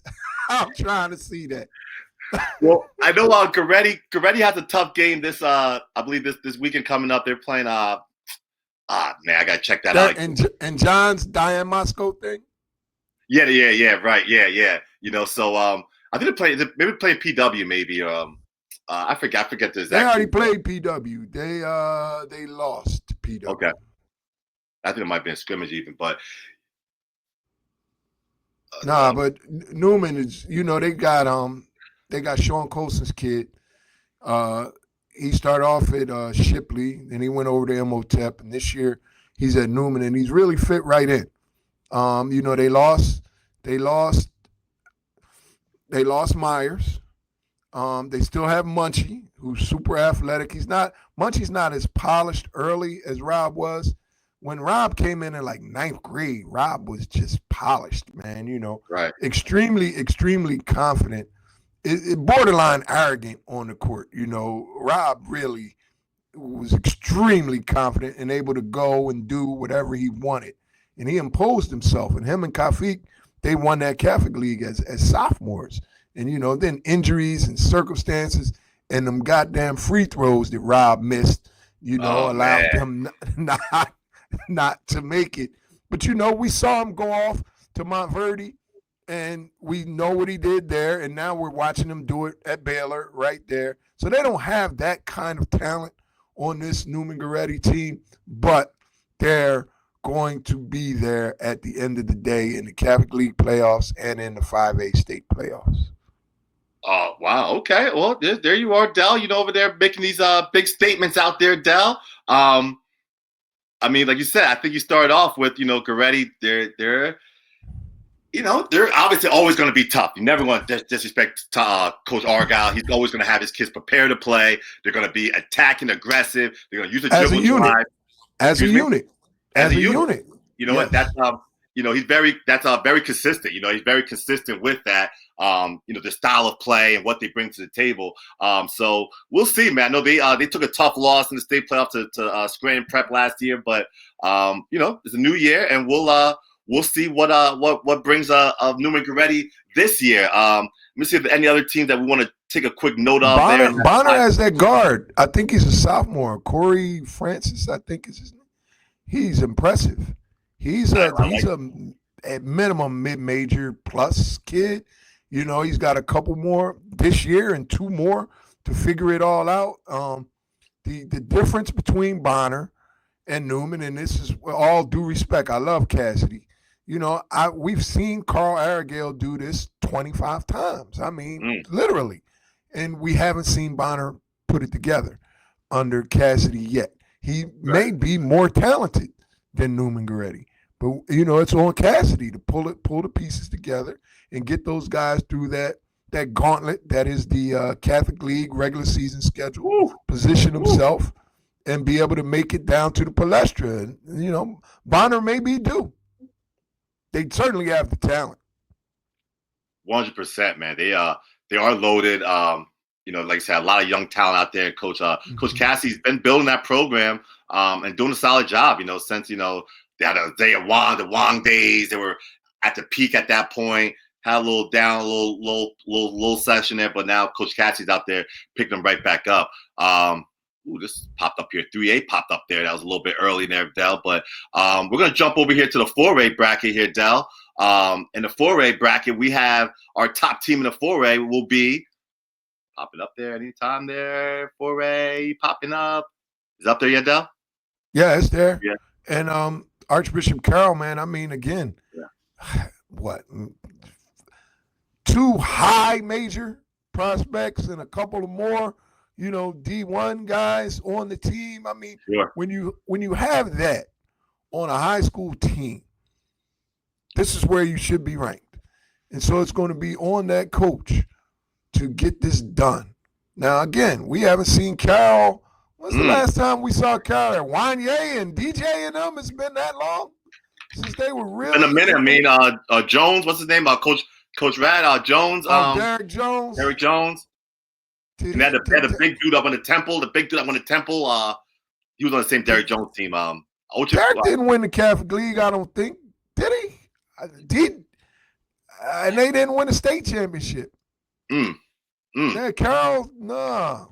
I'm trying to see that. Well, I know Goretti has a tough game this I believe this weekend coming up. They're playing man, I gotta check that out. And John's Diane Moscow thing? Yeah, right. Yeah. So I think they're playing PW maybe. I forget the exact. They already played PW. They lost to PW. Okay. I think it might be a scrimmage even, but but Newman is, they got Sean Colson's kid. He started off at Shipley, then he went over to MOTEP, and this year he's at Newman, and he's really fit right in. They lost Myers. They still have Munchie, who's super athletic. Munchie's not as polished early as Rob was. When Rob came in like 9th grade, Rob was just polished, man. Right. Extremely, extremely confident. It borderline arrogant on the court. Rob really was extremely confident and able to go and do whatever he wanted. And he imposed himself. And him and Kafik, they won that Catholic League as sophomores. And, then injuries and circumstances and them goddamn free throws that Rob missed, allowed them not to make it. But, we saw him go off to Montverde. And we know what he did there, and now we're watching him do it at Baylor right there. So they don't have that kind of talent on this Newman Goretti team, but they're going to be there at the end of the day in the Catholic League playoffs and in the 5A state playoffs. Oh, wow. Okay. Well, there you are, Del. Over there making these big statements out there, Del. Like you said, I think you started off with, Goretti, they're obviously always going to be tough. You never want to disrespect Coach Argyle. He's always going to have his kids prepared to play. They're going to be attacking, aggressive. They're going to use the dribble drive. As a unit. You know what? That's he's very consistent. He's very consistent with that. The style of play and what they bring to the table. So we'll see, man. I know they took a tough loss in the state playoff to Scranton Prep last year, but it's a new year, and we'll see what brings Newman Goretti this year. Let me see if there are any other teams that we want to take a quick note of. Bonner has that guard. I think he's a sophomore. Corey Francis, I think is his name. He's impressive. He's a at minimum mid-major plus kid. He's got a couple more this year and 2 more to figure it all out. The difference between Bonner and Newman, and this is all due respect. I love Cassidy. We've seen Carl Argyle do this 25 times. Literally. And we haven't seen Bonner put it together under Cassidy yet. He may be more talented than Newman Goretti. But, it's on Cassidy to pull the pieces together and get those guys through that gauntlet that is the Catholic League regular season schedule, position himself, and be able to make it down to the Palestra. And, Bonner may be due. They certainly have the talent. 100%, man. They are loaded. Like I said, a lot of young talent out there. Coach Cassie's been building that program and doing a solid job. Since they had the Wong days. They were at the peak at that point. had a little down, a little session there, but now Coach Cassie's out there picking them right back up. This popped up here. 3A popped up there. That was a little bit early there, Del. But we're going to jump over here to the 4A bracket here, Del. In the 4A bracket, we have our top team in the 4A will be popping up there anytime there. 4A popping up. Is it up there yet, Del? Yeah, it's there. Yeah. And Archbishop Carroll, man, I mean, again, what? 2 high major prospects and a couple of more, D1 guys on the team. I mean, when you have that on a high school team, this is where you should be ranked. And so it's going to be on that coach to get this done. Now, again, we haven't seen Carroll. When's the last time we saw Carroll? Wanye and DJ and them? It's been that long since they were really. In a minute. I mean, Jones, what's his name? Coach Rad, Jones. Derek Jones. Derek Jones. And they had the big dude up on the Temple. The big dude up on the Temple. He was on the same Derek Jones team. Derek didn't win the Catholic League, I don't think. Did he? Did. And they didn't win the state championship. Yeah, Carroll, nah.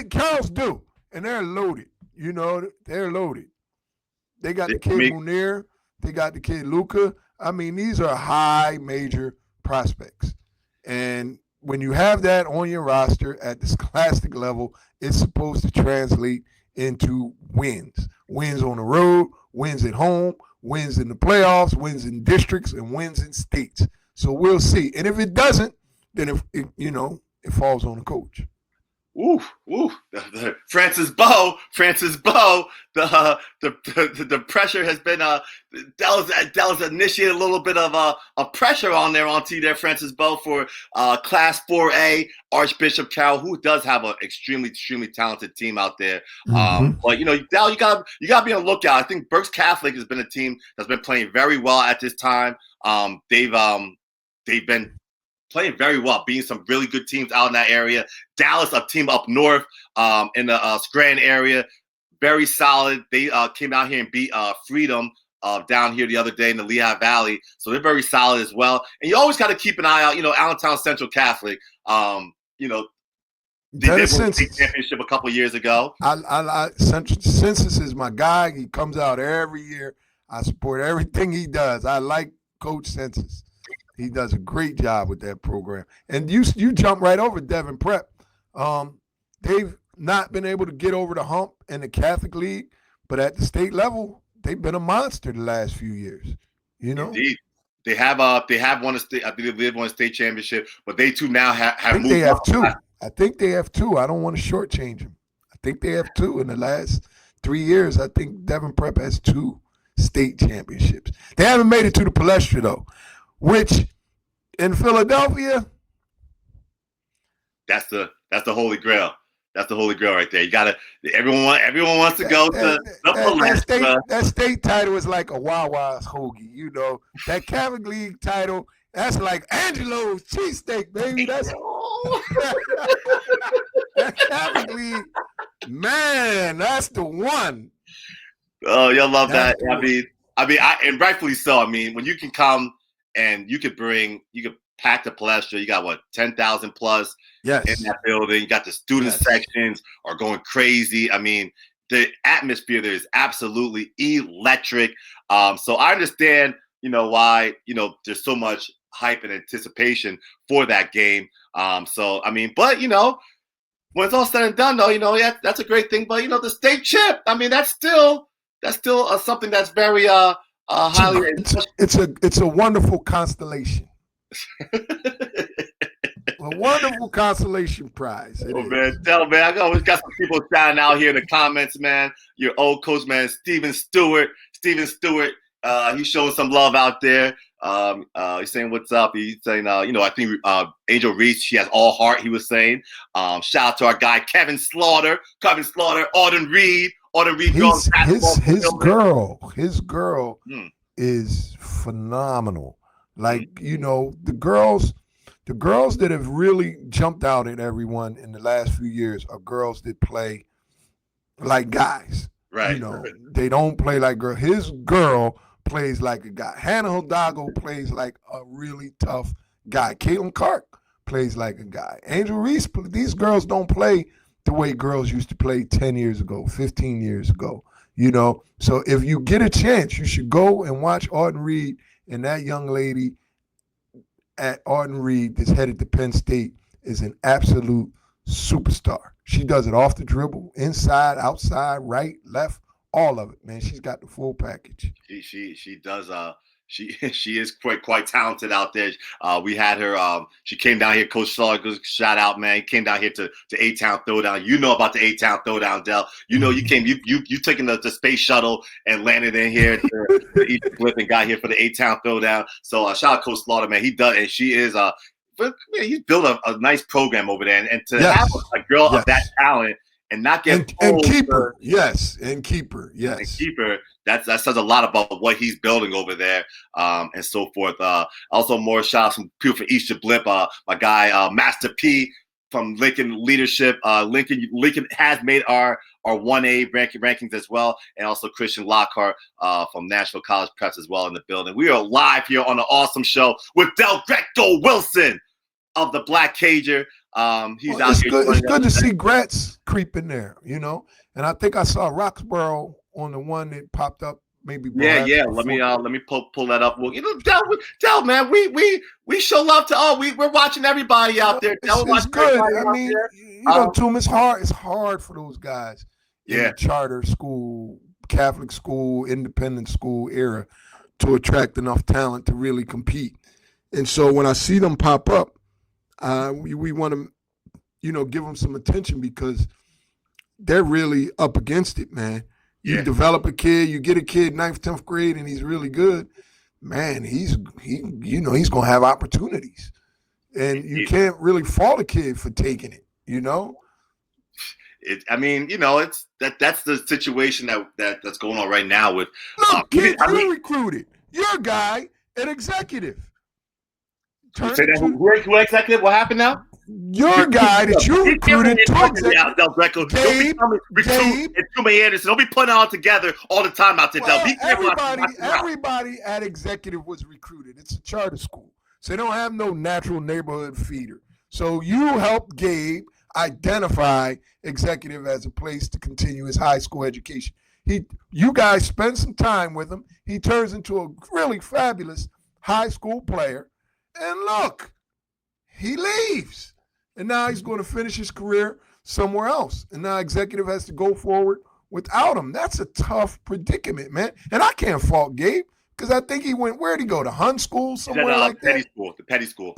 Carroll's do. And they're loaded. They're loaded. They got the kid Munir. They got the kid Luca. I mean, these are high major prospects. And when you have that on your roster at this classic level, it's supposed to translate into wins. Wins on the road, wins at home, wins in the playoffs, wins in districts, and wins in states. So we'll see. And if it doesn't, then it falls on the coach. Francis Bowe. The pressure has been Dallas initiated a little bit of a pressure onto there, Francis Bowe, for Class 4A Archbishop Carroll, who does have an extremely talented team out there. But Dal, you gotta be on the lookout. I think Berks Catholic has been a team that's been playing very well at this time. They've been playing very well, beating some really good teams out in that area. Dallas, a team up north in the Scranton area, very solid. They came out here and beat Freedom down here the other day in the Lehigh Valley. So they're very solid as well. And you always got to keep an eye out, Allentown Central Catholic, they did win the state championship a couple of years ago. Census is my guy. He comes out every year. I support everything he does. I like Coach Census. He does a great job with that program. And you jump right over Devon Prep. They've not been able to get over the hump in the Catholic League, but at the state level, they've been a monster the last few years. Indeed. They have won a state. I believe they've won a state championship, but they too now have moved. They have two. I think they have two. I don't want to shortchange them. I think they have two in the last 3 years. I think Devon Prep has 2 state championships. They haven't made it to the Palestra though, which in Philadelphia, that's the Holy Grail. That's the Holy Grail right there. You gotta. Everyone wants to go to the Palestra. That state title is like a Wawa's hoagie. That Catholic League title. That's like Angelo's cheesesteak, baby. That's that Catholic League. Man, that's the one. Oh, you'll love that. And rightfully so. I mean, when you can come and you could pack the Palestra, you got 10,000 plus in that building. You got the student sections are going crazy. I mean, the atmosphere there is absolutely electric. So I understand, why, there's so much hype and anticipation for that game. But when it's all said and done, though, that's a great thing. But the state chip, I mean, that's still something that's very highly. It's a wonderful constellation. A wonderful consolation prize. Man, I always got some people shouting out here in the comments, man. Your old coach, man, Steven Stewart. He's showing some love out there. He's saying what's up. He's saying, I think Angel Reese, she has all heart. He was saying, shout out to our guy Kevin Slaughter, Auden Reed. His girl is phenomenal. Like, the girls that have really jumped out at everyone in the last few years are girls that play like guys. Right. They don't play like girls. His girl plays like a guy. Hannah Hidalgo plays like a really tough guy. Caitlin Clark plays like a guy. Angel Reese, these girls don't play the way girls used to play 10 years ago, 15 years ago. So if you get a chance, you should go and watch Arden Reed and that young lady at Arden Reed that's headed to Penn State is an absolute superstar. She does it off the dribble, inside, outside, right, left, all of it, man. She's got the full package. She does. She is quite talented out there. We had her. She came down here. Coach Slaw, shout out, man. He came down here to A-Town Throwdown. You know about the A-Town Throwdown, Del. You know you came. You taking the space shuttle and landed in here to eat the flip and got here for the A-Town Throwdown. So shout out Coach Slaughter, man. He does, and she is. But man, he's built a nice program over there, and to have a girl of that talent and not get and keep her, and keep her. That says a lot about what he's building over there, and so forth. Also, more shout out some people for East Blip. My guy Master P from Lincoln Leadership. Lincoln has made our 1A rankings as well, and also Christian Lockhart from National College Press as well in the building. We are live here on the awesome show with Delgreco Wilson of the Black Cager. He's out here. It's good to see Gratz creep in there, And I think I saw Roxborough on the one that popped up. Maybe. Yeah. Let me pull that up. Well, Del, man, we show love to we're watching everybody out there. It's good. I mean, Toom, it's hard. It's hard for those guys. In the charter school, Catholic school, independent school era to attract enough talent to really compete. And so when I see them pop up, we want to, give them some attention because they're really up against it, man. You develop a kid, you get a kid 9th, 10th grade, and he's really good. Man, he's going to have opportunities. And you can't really fault a kid for taking it, It's that's the situation that's going on right now with. Look, kid, you recruited your guy, an executive. Who executive? What happened now? Your guy that you recruited to executive. Delgreco. Don't be recruiting too many Anderson. Don't be putting it all together all the time out there, Del. Everybody at executive was recruited. It's a charter school. So they don't have no natural neighborhood feeder. So you helped Gabe identify executive as a place to continue his high school education. You guys spend some time with him. He turns into a really fabulous high school player. And look, he leaves. And now he's going to finish his career somewhere else. And now executive has to go forward without him. That's a tough predicament, man. And I can't fault Gabe because I think he went, where'd he go? To Hun School, somewhere like that? The Petty School.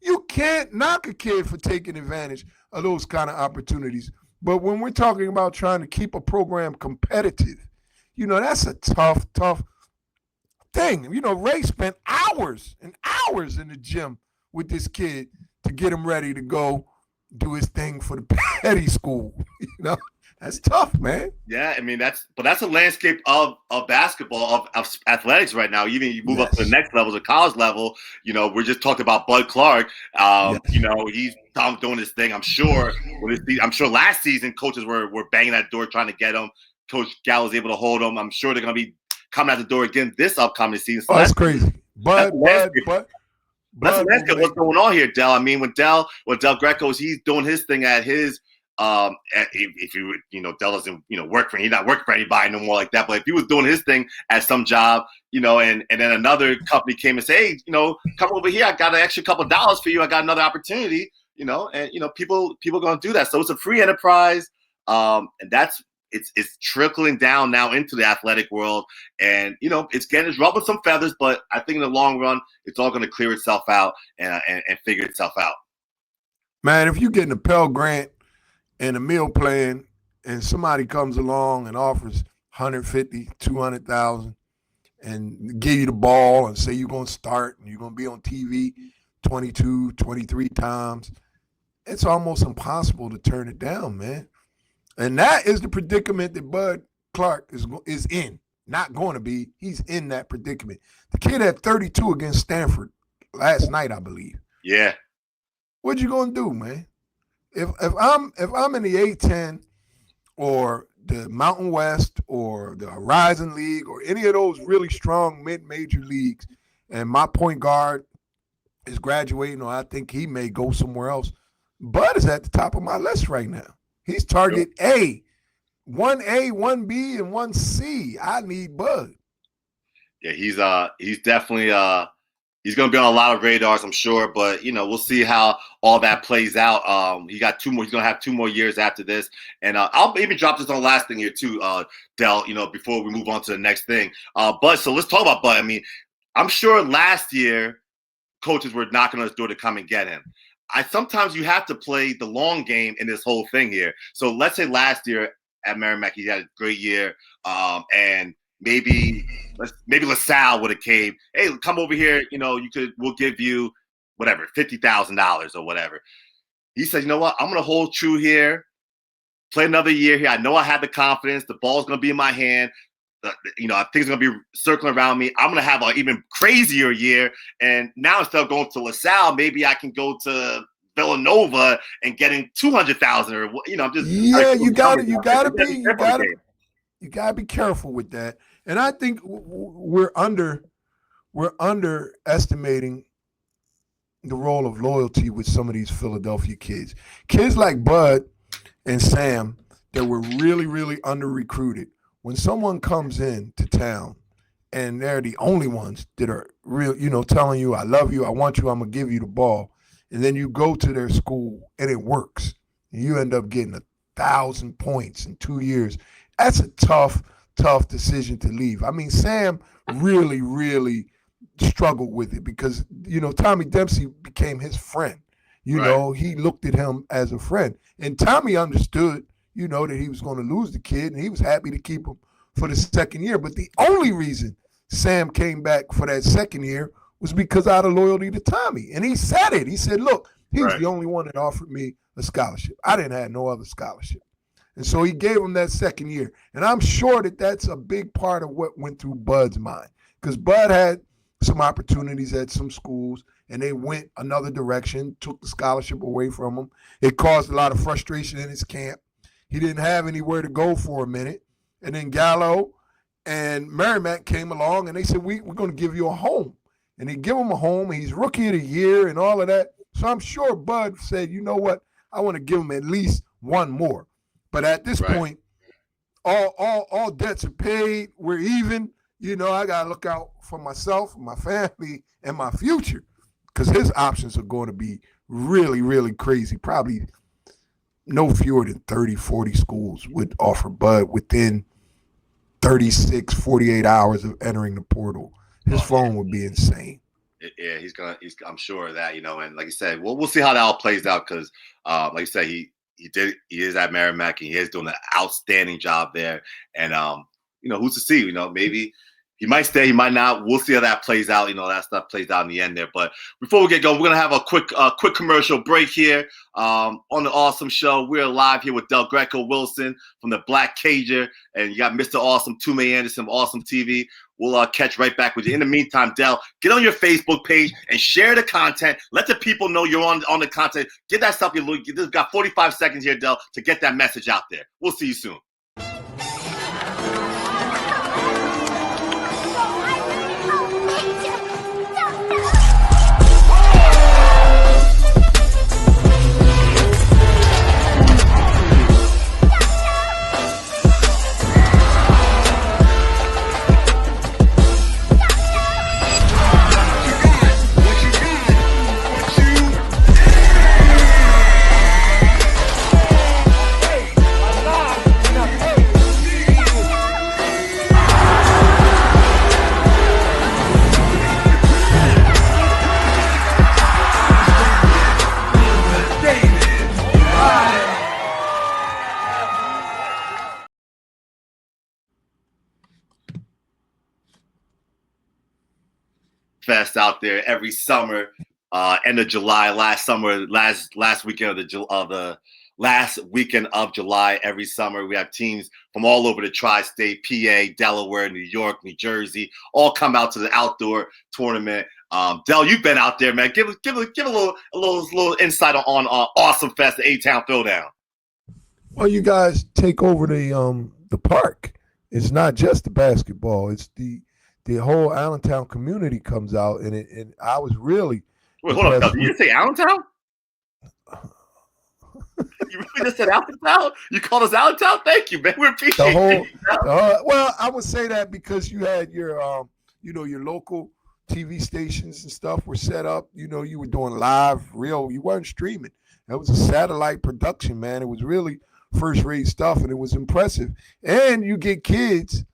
You can't knock a kid for taking advantage of those kind of opportunities. But when we're talking about trying to keep a program competitive, that's a tough thing. Ray spent hours and hours in the gym with this kid to get him ready to go do his thing for the Petty School. That's tough, man. Yeah, I mean that's a landscape of basketball, of athletics right now. Even you move up to the next level, the college level. We're just talking about Bud Clark. He's doing his thing. I'm sure last season coaches were banging at the door trying to get him. Coach Gallo was able to hold him. I'm sure they're going to be coming at the door again this upcoming season. So that's crazy. But that's what's going on here, Del. I mean, when Delgreco, he's doing his thing at his if Del doesn't work for he's not working for anybody no more like that. But if he was doing his thing at some job, and then another company came and say, hey, come over here, I got an extra couple dollars for you, I got another opportunity, and people are gonna do that. So it's a free enterprise, and that's it's trickling down now into the athletic world, and it's rubbing some feathers, but I think in the long run it's all going to clear itself out and figure itself out. Man, if you're getting a Pell Grant and a meal plan and somebody comes along and offers 150, 200,000 and give you the ball and say you're going to start and you're going to be on TV 22, 23 times, it's almost impossible to turn it down, man. And that is the predicament that Bud Clark is in. Not going to be. He's in that predicament. The kid had 32 against Stanford last night, I believe. Yeah. What you gonna do, man? If I'm in the A-10 or the Mountain West or the Horizon League or any of those really strong mid-major leagues, and my point guard is graduating, or I think he may go somewhere else. Bud is at the top of my list right now. He's target A, 1A, 1B, and 1C. I need Bud. Yeah, he's definitely he's going to be on a lot of radars, I'm sure. But we'll see how all that plays out. He got 2 more. He's going to have 2 more years after this. And I'll even drop this on the last thing here too, Del. Before we move on to the next thing. Bud. So let's talk about Bud. I mean, I'm sure last year coaches were knocking on his door to come and get him. Sometimes you have to play the long game in this whole thing here. So let's say last year at Merrimack, he had a great year, and maybe LaSalle would have came. Hey, come over here. We'll give you whatever, $50,000 or whatever. He said, you know what? I'm going to hold true here, play another year here. I know I had the confidence. The ball's going to be in my hand. Things are going to be circling around me. I'm going to have an even crazier year. And now instead of going to LaSalle, maybe I can go to Villanova and getting 200,000 or I'm just you gotta be careful with that. And I think we're underestimating the role of loyalty with some of these Philadelphia kids. Kids like Bud and Sam that were really, really under-recruited. When someone comes in to town and they're the only ones that are real, telling you, I love you, I want you, I'm going to give you the ball, and then you go to their school and it works, and you end up getting 1,000 points in 2 years, that's a tough decision to leave. I mean, Sam really, really struggled with it because, Tommy Dempsey became his friend. He looked at him as a friend. And Tommy understood, that he was going to lose the kid, and he was happy to keep him for the second year. But the only reason Sam came back for that second year was because out of loyalty to Tommy. And he said it. He said, look, he was the only one that offered me a scholarship. I didn't have no other scholarship. And so he gave him that second year. And I'm sure that that's a big part of what went through Bud's mind, because Bud had some opportunities at some schools, and they went another direction, took the scholarship away from him. It caused a lot of frustration in his camp. He didn't have anywhere to go for a minute. And then Gallo and Merrimack came along, and they said, we're going to give you a home. And they give him a home, and he's rookie of the year and all of that. So I'm sure Bud said, you know what, I want to give him at least one more. But at this point, all debts are paid. We're even. I got to look out for myself, my family, and my future, because his options are going to be really, really crazy. Probably no fewer than 30, 40 schools would offer Bud within 36, 48 hours of entering the portal. His phone would be insane. Yeah, I'm sure of that, and like I said, we'll see how that all plays out, because like I said, he is at Merrimack, and he is doing an outstanding job there. And who's to see? Maybe he might stay, he might not. We'll see how that plays out. That stuff plays out in the end there. But before we get going, we're gonna have a quick commercial break here on the awesome show. We're live here with Delgreco Wilson from the Black Cager, and you got Mr. Awesome Tume Anderson from Awesome TV. We'll catch right back with you. In the meantime, Del, get on your Facebook page and share the content. Let the people know you're on the content. Get that stuff. You've got 45 seconds here, Del, to get that message out there. We'll see you soon. Fest out there every summer, end of July. Last weekend of the last weekend of July every summer. We have teams from all over the tri-state, PA, Delaware, New York, New Jersey, all come out to the outdoor tournament. Del, you've been out there, man. Give a little insight on Awesome Fest, the A-Town Throwdown. Well, you guys take over the park. It's not just the basketball; it's the whole Allentown community comes out, and I was really Wait, hold on. Did you say Allentown? You really just said Allentown? You called us Allentown? Thank you, man. We appreciate it. Well, I would say that because you had your, your local TV stations and stuff were set up. You were doing live, real. You weren't streaming. That was a satellite production, man. It was really first-rate stuff, and it was impressive. And you get kids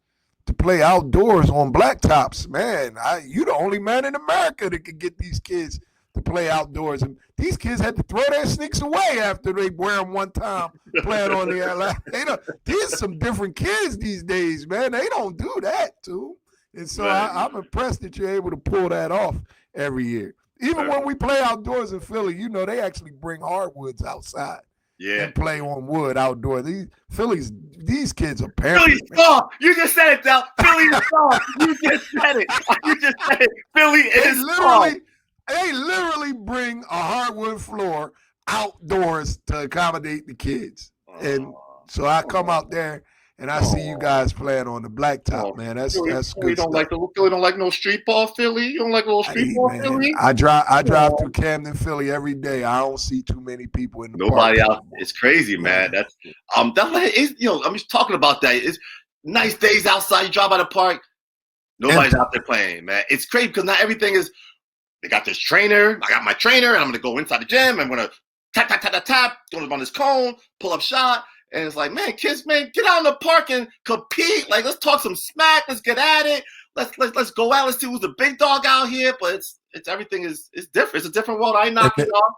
to play outdoors on blacktops, man. You're the only man in America that could get these kids to play outdoors. And these kids had to throw their sneaks away after they wear them one time playing on the There's some different kids these days, man. They don't do that, too. And so I'm impressed that you're able to pull that off every year. Even when we play outdoors in Philly, they actually bring hardwoods outside. Yeah, and play on wood outdoor. These kids are parents. Philly's soft. You just said it, Del. Philly is soft. You just said it. Philly is soft. They literally bring a hardwood floor outdoors to accommodate the kids. And so I come out there and I see you guys playing on the blacktop, man. That's good stuff. Philly don't like no street ball, Philly. You don't like no street ball, Philly. I drive through Camden, Philly every day. I don't see too many people in the Nobody park. out. It's crazy, man. That's I'm just talking about that. It's nice days outside. You drive by the park. Nobody's out there playing, man. It's crazy because not everything is. They got this trainer. I got my trainer, and I'm gonna go inside the gym. I'm gonna tap, going on this cone, pull up shot. And it's like, man, kids, man, get out in the park and compete. Like, let's talk some smack. Let's get at it. Let's go out. Let's see who's the big dog out here. But it's everything is different. It's a different world. I knock it off.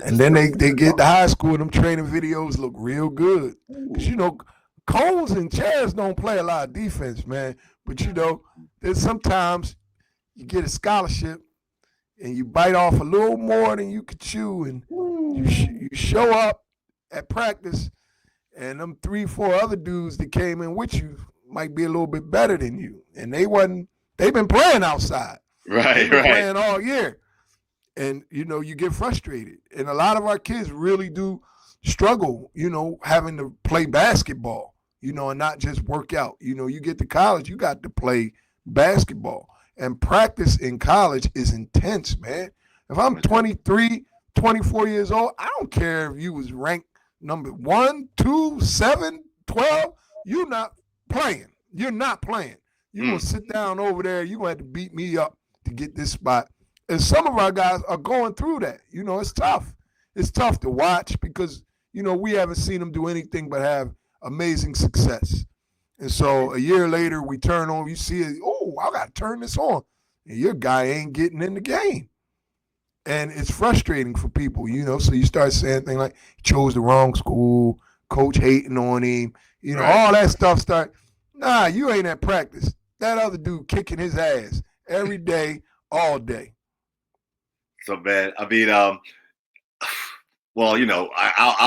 And then they get to high school. Them training videos look real good. Because, cones and chairs don't play a lot of defense, man. But, there's sometimes you get a scholarship and you bite off a little more than you could chew. And you show up at practice. And them 3-4 other dudes that came in with you might be a little bit better than you. And they've been playing outside. Right. Playing all year. And, you get frustrated. And a lot of our kids really do struggle, having to play basketball, and not just work out. You get to college, you got to play basketball. And practice in college is intense, man. If I'm 23, 24 years old, I don't care if you was ranked number 1, 2, 7, 12, you're not playing. You're not playing. You're going to sit down over there. You're going to have to beat me up to get this spot. And some of our guys are going through that. It's tough. It's tough to watch because, we haven't seen them do anything but have amazing success. And so a year later, we turn on, you see it, I got to turn this on. And your guy ain't getting in the game. And it's frustrating for people, so you start saying things like, he chose the wrong school, coach hating on him, all that stuff you ain't at practice. That other dude kicking his ass every day, all day. So, man, I mean, I'll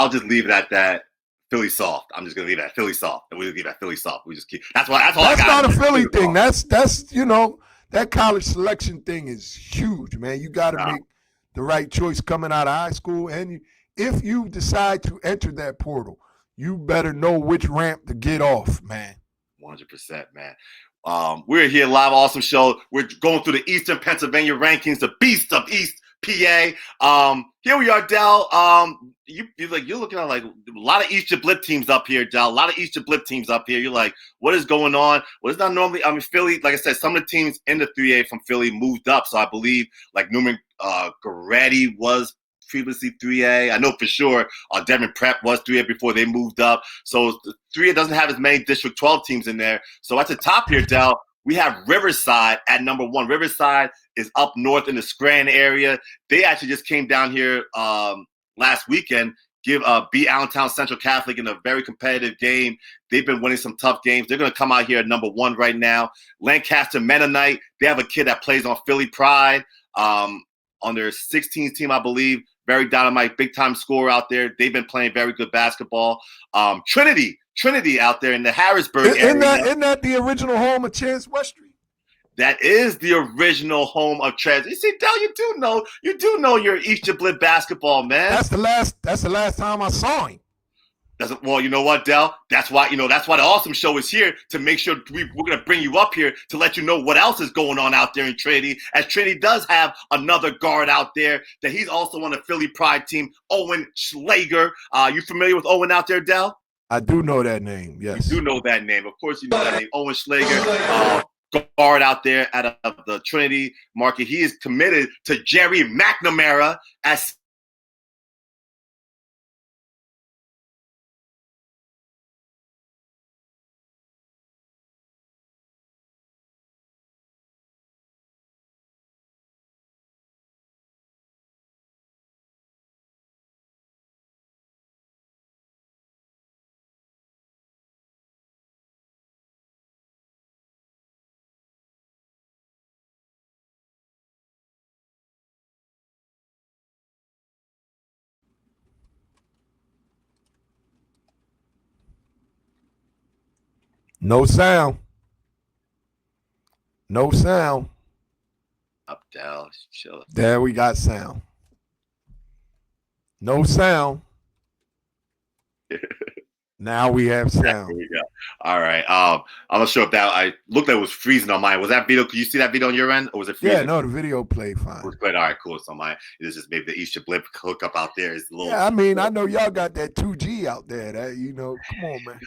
just leave it at that. Philly soft. I'm just going to leave it at Philly soft. And we'll leave it at Philly soft. We just keep, that's all I got. That's not a Philly thing. That's that college selection thing is huge, man. You got to make the right choice coming out of high school. And if you decide to enter that portal, you better know which ramp to get off, man. 100%, man. We're here live, awesome show. We're going through the Eastern Pennsylvania rankings, the beast of East PA. Here we are, Del. You're looking at like a lot of East Blip teams up here, Del. A lot of East Blip teams up here. You're like, what is going on? Well, it's not normally. Philly, like I said, some of the teams in the 3A from Philly moved up. So I believe like Newman Goretti was previously 3A. I know for sure Devon Prep was 3A before they moved up. So the 3A doesn't have as many District 12 teams in there. So at the top here, Del, we have Riverside at number 1. Riverside is up north in the Scranton area. They actually just came down here last weekend, beat Allentown Central Catholic in a very competitive game. They've been winning some tough games. They're going to come out here at number 1 right now. Lancaster Mennonite, they have a kid that plays on Philly Pride on their 16th team, I believe. Very dynamite, big-time scorer out there. They've been playing very good basketball. Trinity out there in the Harrisburg area. Isn't that the original home of Chance Westry? That is the original home of Chance. You see, Del, you do know your East Blip basketball, man. That's the last time I saw him. Well, you know what, Del? That's why the awesome show is here, to make sure we're going to bring you up here to let you know what else is going on out there in Trinity, as Trinity does have another guard out there that he's also on the Philly Pride team, Owen Schlager. You familiar with Owen out there, Del? I do know that name, yes. You do know that name. Of course you know that name, Owen Schlager. Guard out there out of the Trinity market. He is committed to Jerry McNamara as No sound. No sound. up, Del. Chill. There we got sound. No sound. Now we have sound. Here we go. All right. I'm not sure if that I looked like it was freezing on mine. Was that video? Could you see that video on your end, or was it freezing? Yeah, no, the video played fine. It was good. All right, cool. So mine, this is maybe the Easter blip hookup out there is a little. Yeah, I mean, I know y'all got that 2G out there. That come on, man.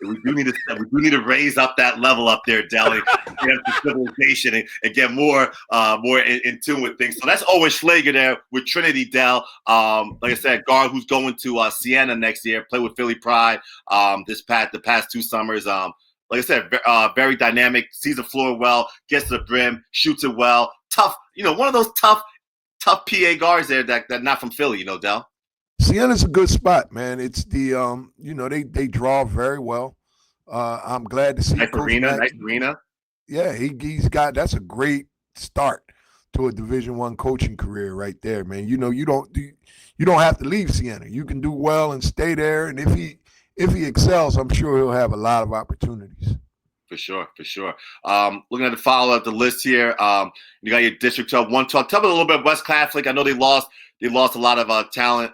We do need to raise up that level up there, Delhi, get up to civilization and get more in tune with things. So that's Owen Schlager there with Trinity, Del. Like I said, guard who's going to Siena next year, play with Philly Pride. The past 2 summers. Like I said, very dynamic, sees the floor well, gets to the brim, shoots it well. Tough, one of those tough PA guards there that not from Philly, Del. Siena's a good spot, man. It's the they draw very well. I'm glad to see nice arena. Yeah, he's got that's a great start to a Division I coaching career right there, man. You don't have to leave Siena. You can do well and stay there, and if he excels, I'm sure he'll have a lot of opportunities. For sure. Looking at the follow up the list here, you got your District 12 1 talk. Tell me a little bit of West Catholic. I know they lost a lot of talent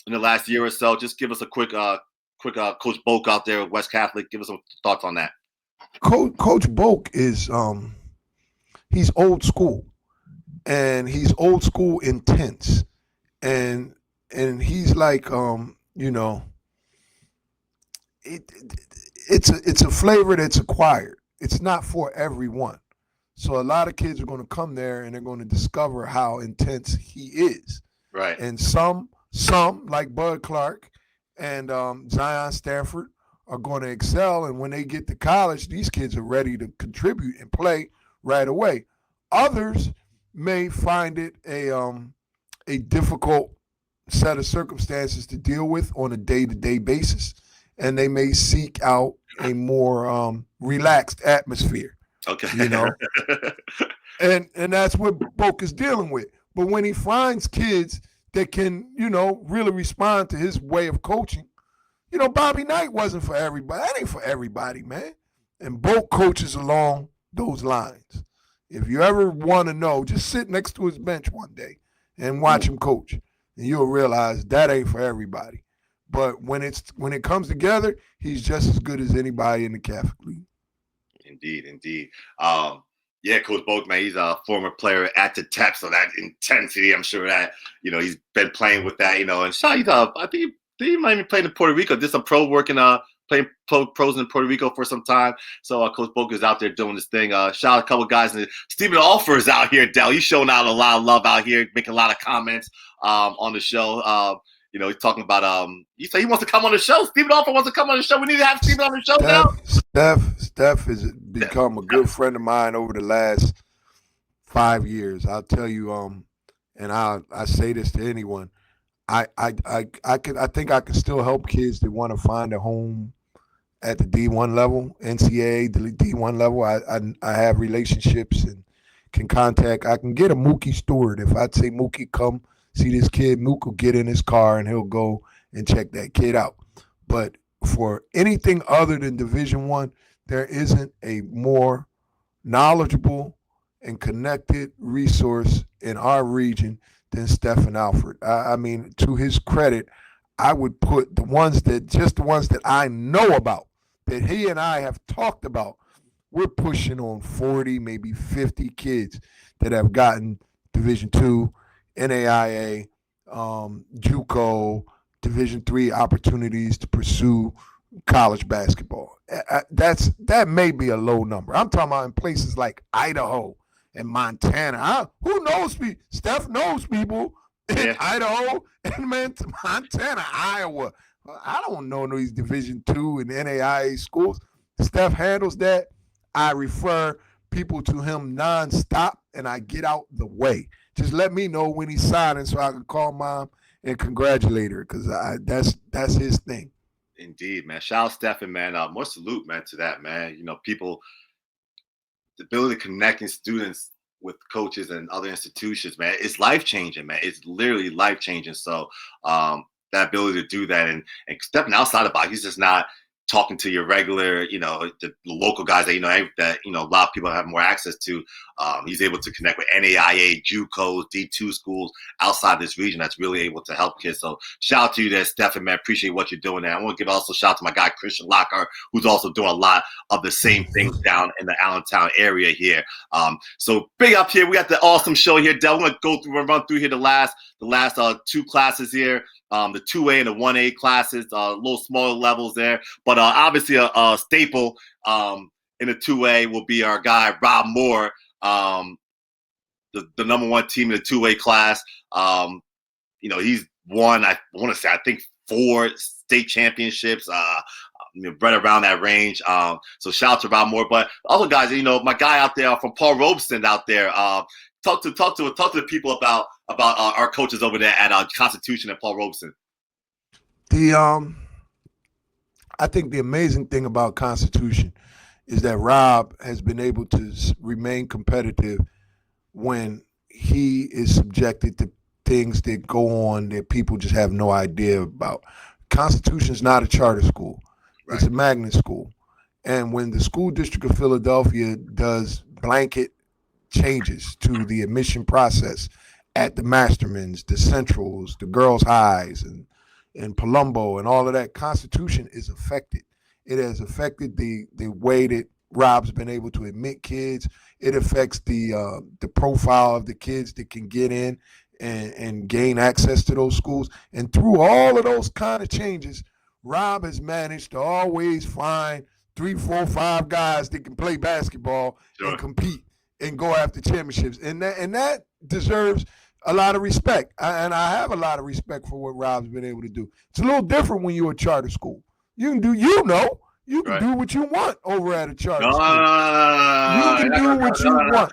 in the last year or so. Just give us a quick Coach Bulk out there at West Catholic. Give us some thoughts on that. Coach Bulk is he's old school, and he's old school intense, and he's like it's a flavor that's acquired. It's not for everyone. So a lot of kids are going to come there and they're going to discover how intense he is. Right. And some like Bud Clark and Zion Stanford are going to excel. And when they get to college, these kids are ready to contribute and play right away. Others may find it a difficult set of circumstances to deal with on a day-to-day basis, and they may seek out a more relaxed atmosphere. Okay. And that's what Boke is dealing with. But when he finds kids that can, really respond to his way of coaching, Bobby Knight wasn't for everybody. That ain't for everybody, man. And Boke coaches along those lines. If you ever want to know, just sit next to his bench one day and watch him coach, and you'll realize that ain't for everybody. But when it comes together, he's just as good as anybody in the Catholic League. Indeed. Coach Bulk, man, he's a former player at the Tep, so that intensity, I'm sure that he's been playing with that, and Shaw, I think he might be playing in Puerto Rico. Did some pro work and playing pros in Puerto Rico for some time. So Coach Bulk is out there doing this thing. Shout out a couple of guys. And Stephen Alfer is out here, Del. He's showing out a lot of love out here, making a lot of comments on the show. He's talking about he said he wants to come on the show. Stephen Alfer wants to come on the show. We need to have Stephen on the show now. Steph has become a good friend of mine over the last 5 years. I'll tell you, and I say this to anyone. I think I can still help kids that want to find a home at the D1 level, NCAA, the D1 level. I have relationships and can contact. I can get a Mookie Stewart. If I'd say, Mookie, come see this kid, Mook will get in his car and he'll go and check that kid out. But for anything other than Division I, there isn't a more knowledgeable and connected resource in our region than Stephen Alford. I mean, to his credit, I would put the ones that I know about, that he and I have talked about. We're pushing on 40, maybe 50 kids that have gotten Division II, NAIA, JUCO, Division III opportunities to pursue college basketball. That may be a low number. I'm talking about in places like Idaho and Montana. Who knows me? Steph knows people in Idaho and Montana, Iowa. I don't know these Division II and NAIA schools. Steph handles that. I refer people to him nonstop, and I get out the way. Just let me know when he's signing so I can call mom and congratulate her, because that's his thing. Indeed, man. Shout out Stephen, man. More salute, man, to that, man. People, the ability of connecting students with coaches and other institutions, man, it's life changing, man. It's literally life changing. So that ability to do that and stepping outside the box, he's just not talking to your regular, the local guys that a lot of people have more access to. He's able to connect with NAIA, JUCOs, D2 schools outside this region that's really able to help kids. So shout out to you there, Stephen, man. Appreciate what you're doing there. I want to give also shout out to my guy, Christian Lockhart, who's also doing a lot of the same things down in the Allentown area here. So big up here. We got the awesome show here, Del. We're going to run through here the last two classes here. The 2A and the 1A classes, a little smaller levels there. But obviously a staple in the 2A will be our guy, Rob Moore, the number one team in the 2A class. He's won, I want to say, I think 4 state championships, right around that range. So shout out to Rob Moore. But other guys, my guy out there from Paul Robeson out there, talk to the people about our coaches over there at Constitution and Paul Robeson. I think the amazing thing about Constitution is that Rob has been able to remain competitive when he is subjected to things that go on that people just have no idea about. Constitution is not a charter school. Right. It's a magnet school. And when the school district of Philadelphia does blanket changes to the admission process at the Mastermans, the Centrals, the Girls Highs, and Palumbo and all of that, Constitution is affected. It has affected the way that Rob's been able to admit kids. It affects the profile of the kids that can get in and gain access to those schools. And through all of those kind of changes, Rob has managed to always find 3, 4, 5 guys that can play basketball and compete and go after championships. And that deserves a lot of respect. And I have a lot of respect for what Rob's been able to do. It's a little different when you're a charter school. You can do, you can do what you want over at a charter school. You can do what you want.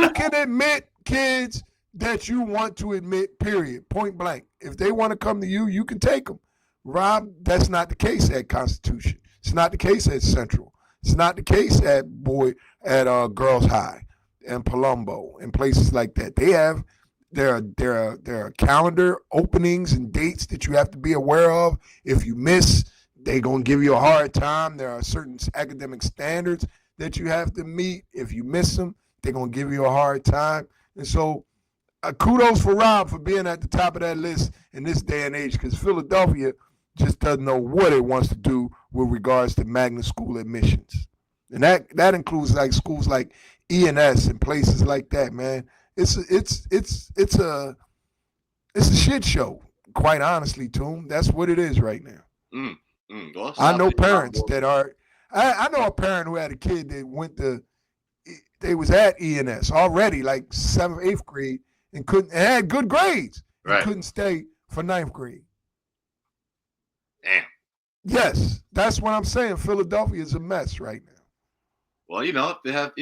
You can admit kids that you want to admit, period, point blank. If they want to come to you, you can take them. Rob, that's not the case at Constitution. It's not the case at Central. It's not the case at Girls High and Palumbo and places like that. They have there are calendar openings and dates that you have to be aware of. If you miss, they're going to give you a hard time. There are certain academic standards that you have to meet. If you miss them, they're going to give you a hard time. And so kudos for Rob for being at the top of that list in this day and age, because Philadelphia just doesn't know what it wants to do with regards to magnet school admissions. And that includes like schools like E&S and places like that, man. It's a shit show, quite honestly, Toom. That's what it is right now. Well, I know parents that are I know a parent who had a kid that they was at E&S already, like 7th, 8th grade, and had good grades. Right. Couldn't stay for 9th grade. Damn. Yes, that's what I'm saying. Philadelphia is a mess right now. Well, they have,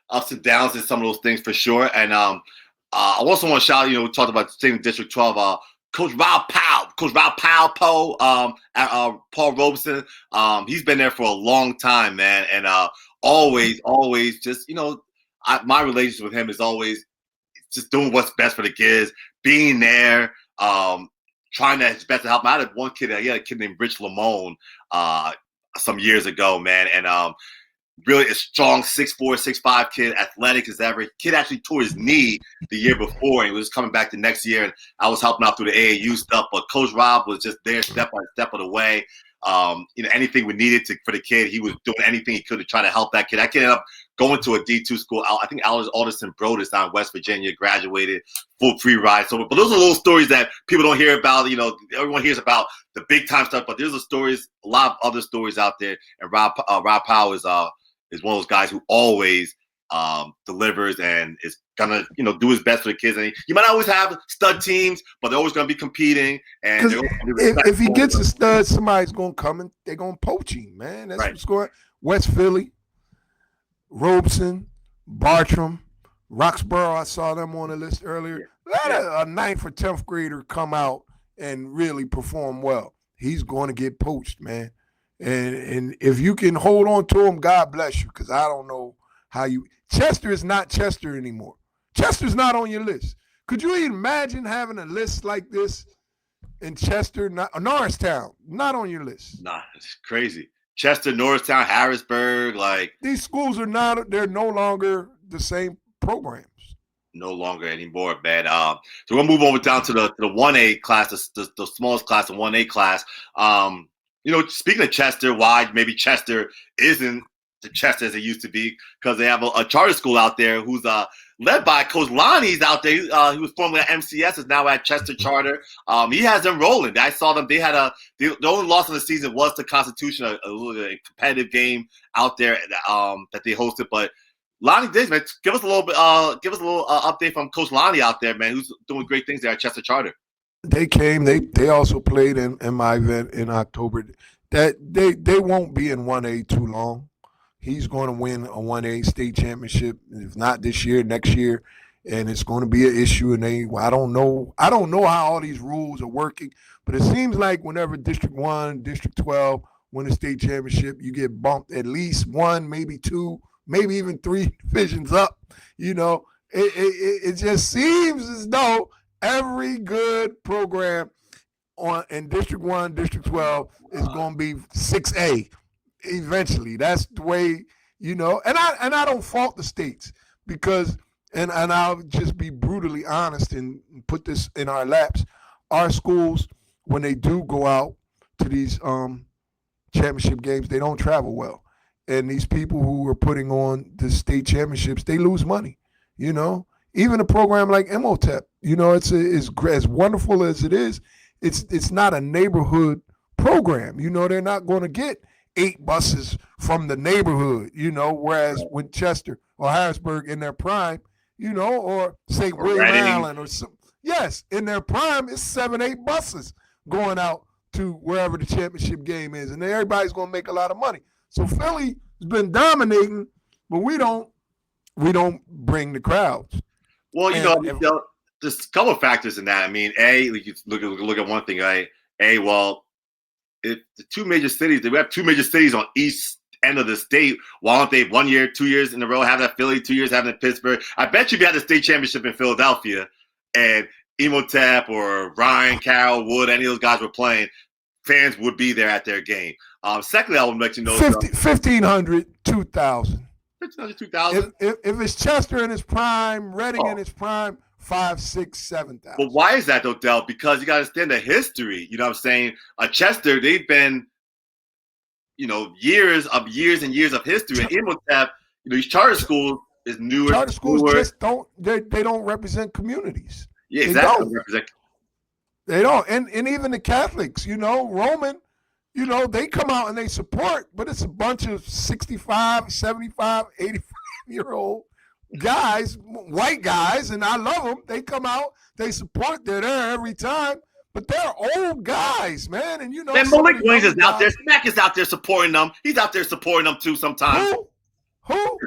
ups and downs in some of those things for sure. And I also want to shout, we talked about state District 12, Coach Rob Powell, at Paul Robeson. He's been there for a long time, man. And always just, my relationship with him is always just doing what's best for the kids, being there, trying his best to help him. I had one kid, he had a kid named Rich Lamone some years ago, man. And really a strong 6'4", 6'5" kid, athletic as ever. Kid actually tore his knee the year before, and he was coming back the next year, and I was helping out through the AAU stuff. But Coach Rob was just there step by step of the way. Anything we needed for the kid, he was doing anything he could to try to help that kid. That kid ended up going to a D2 school. I think Alderson Brodus down in West Virginia, graduated, full free ride. So, but those are little stories that people don't hear about. Everyone hears about the big time stuff, but there's a lot of other stories out there. And Rob Powell is one of those guys who always delivers and is gonna do his best for the kids. And you might always have stud teams, but they're always gonna be competing. And if he gets a stud, somebody's gonna come and they're gonna poach him, man. That's what's going on. West Philly, Robeson, Bartram, Roxborough. I saw them on the list earlier. Let a 9th or 10th grader come out and really perform well. He's going to get poached, man. And if you can hold on to him, God bless you, because I don't know how you – Chester is not Chester anymore. Chester's not on your list. Could you imagine having a list like this in Chester, Norristown, not on your list? Nah, it's crazy. Chester, Norristown, Harrisburg, these schools are they're no longer the same programs. No longer anymore, man. So we're going to move over down to the 1A class, the smallest class, the 1A class. Speaking of Chester, why maybe Chester isn't the Chester as it used to be, because they have a charter school out there who's led by Coach Lonnie's out there. He was formerly at MCS, is now at Chester Charter. He has them rolling. I saw them. They had the only loss of the season was to Constitution, a competitive game out there that they hosted. But Lonnie Diggs, man, give us a little update from Coach Lonnie out there, man, who's doing great things there at Chester Charter. They came. They also played in my event in October. That they won't be in 1A too long. He's going to win a 1A state championship, if not this year, next year, and it's going to be an issue. And I don't know how all these rules are working, but it seems like whenever District 1, District 12 win a state championship, you get bumped at least 1, maybe 2, maybe even 3 divisions up. It just seems as though every good program in District 1, District 12 is going to be 6A. Eventually, that's the way, and I don't fault the states, because, and I'll just be brutally honest and put this in our laps. Our schools, when they do go out to these championship games, they don't travel well, and these people who are putting on the state championships, they lose money. Even a program like MOTEP, it's as wonderful as it is. It's not a neighborhood program. They're not going to get 8 buses from the neighborhood, whereas when Chester or Harrisburg in their prime, or St. William Allen or some, yes, in their prime, it's 7, 8 buses going out to wherever the championship game is, and everybody's going to make a lot of money. So Philly has been dominating, but we don't bring the crowds. Well, there's a couple of factors in that. I mean, you look at one thing, right? If the 2 major cities, we have 2 major cities on each end of the state. Why don't they 1 year, 2 years in a row have that Philly, 2 years having it Pittsburgh? I bet you if you had the state championship in Philadelphia and Emotep or Ryan, Carroll, Wood, any of those guys were playing, fans would be there at their game. Secondly, I would let you know 1,500, 2,000. 1,500, 2,000. If it's Chester in his prime, Reading in his prime, 5, 6, 7,000. But why is that though, Del? Because you got to understand the history. You know what I'm saying? Chester, they've been, years and years of history. And Emotep, these charter schools is newer. Charter schools just don't. They don't represent communities. Yeah, exactly. They don't. And even the Catholics, Roman, they come out and they support, but it's a bunch of 65, 75, 85-year-old guys, white guys, and I love them. They come out, they support, they're there every time, but they're old guys, man. And and Malik Wings is out there. Smack is out there supporting them. He's out there supporting them too sometimes. Who?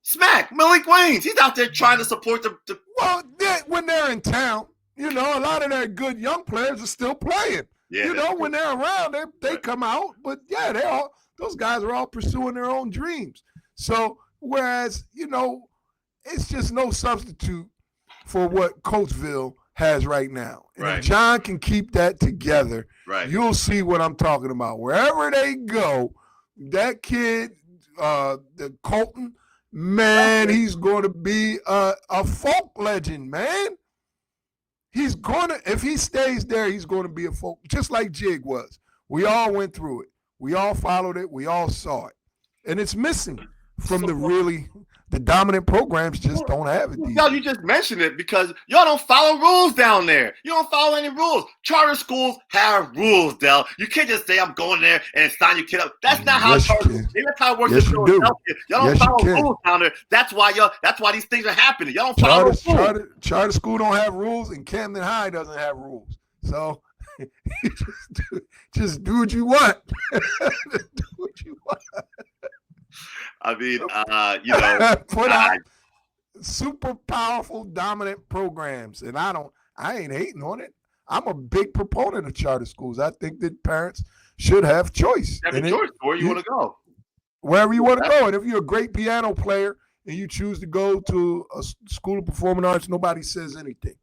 Smack, Malik Wings. He's out there trying to support the. Well, when they're in town, a lot of their good young players are still playing. Yeah, when they're around, they come out. But yeah, those guys are all pursuing their own dreams. So whereas, it's just no substitute for what Coatesville has right now. And if John can keep that together, you'll see what I'm talking about. Wherever they go, that kid, the Colton, man, he's going to be a folk legend, man. He's going to, if he stays there, he's going to be a folk, just like Jig was. We all went through it. We all followed it. We all saw it. And it's missing from the dominant programs just don't have it. Y'all, you just mentioned it because y'all don't follow rules down there. You don't follow any rules. Charter schools have rules, Del. You can't just say I'm going there and sign your kid up. That's not how charter schools. That's how it works in Philadelphia. Y'all don't follow rules down there. That's why these things are happening. Y'all don't follow rules. Charter school don't have rules, and Camden High doesn't have rules. So just do what you want. Do what you want. I mean, put out super powerful, dominant programs, and I ain't hating on it. I'm a big proponent of charter schools. I think that parents should have choice. Have a choice where you want to go. Wherever you want to go. And if you're a great piano player and you choose to go to a school of performing arts, nobody says anything.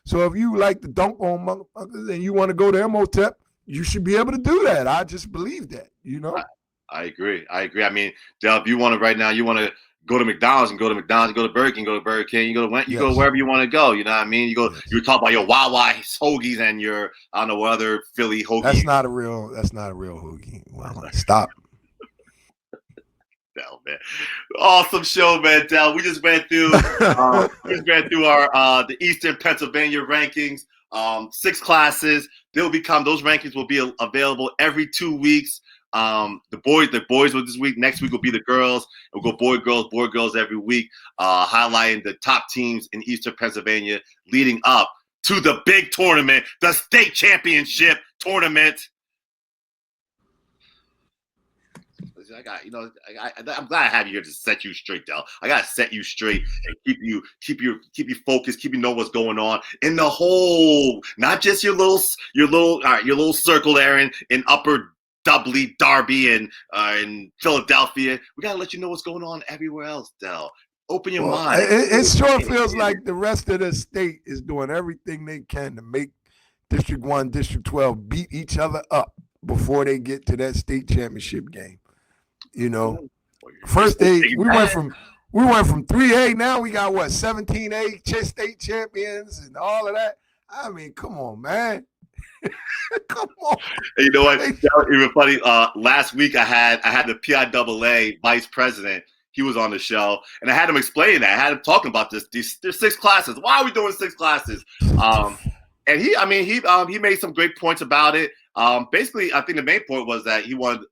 So if you like to dunk on motherfuckers and you want to go to MOTEP, you should be able to do that. I just believe that, I agree. I mean, Del, if you want to right now, you want to go to McDonald's and go to McDonald's, go to Burger King, go to Burger King, you go wherever you want to go. You know what I mean? You talk about your Wawa hoagies and your I don't know what other Philly hoagies. That's not a real hoagie. Wow, stop. Del, man, awesome show, man. Del, we just went through our the Eastern Pennsylvania rankings. 6 classes. Those rankings will be available every 2 weeks. The boys will this week. Next week will be the girls. We'll go boy, girls every week, highlighting the top teams in Eastern Pennsylvania leading up to the big tournament, the state championship tournament. I'm glad I have you here to set you straight, Del. I gotta set you straight and keep you focused, keep you know what's going on in the whole, not just your little circle there in Upper Dublin, Derby, and in Philadelphia. We gotta let you know what's going on everywhere else, Del. Open your mind. It sure feels like the rest of the state is doing everything they can to make District 1, District 12 beat each other up before they get to that state championship game. First we went from 3A. Now we got 17A state champions and all of that. I mean, come on, man. Come on. And you know what? Even funny. Last week I had the PIAA vice president. He was on the show, and I had him explain that. I had him talking about there's 6 classes. Why are we doing 6 classes? And he made some great points about it. Basically, I think the main point was that he wanted,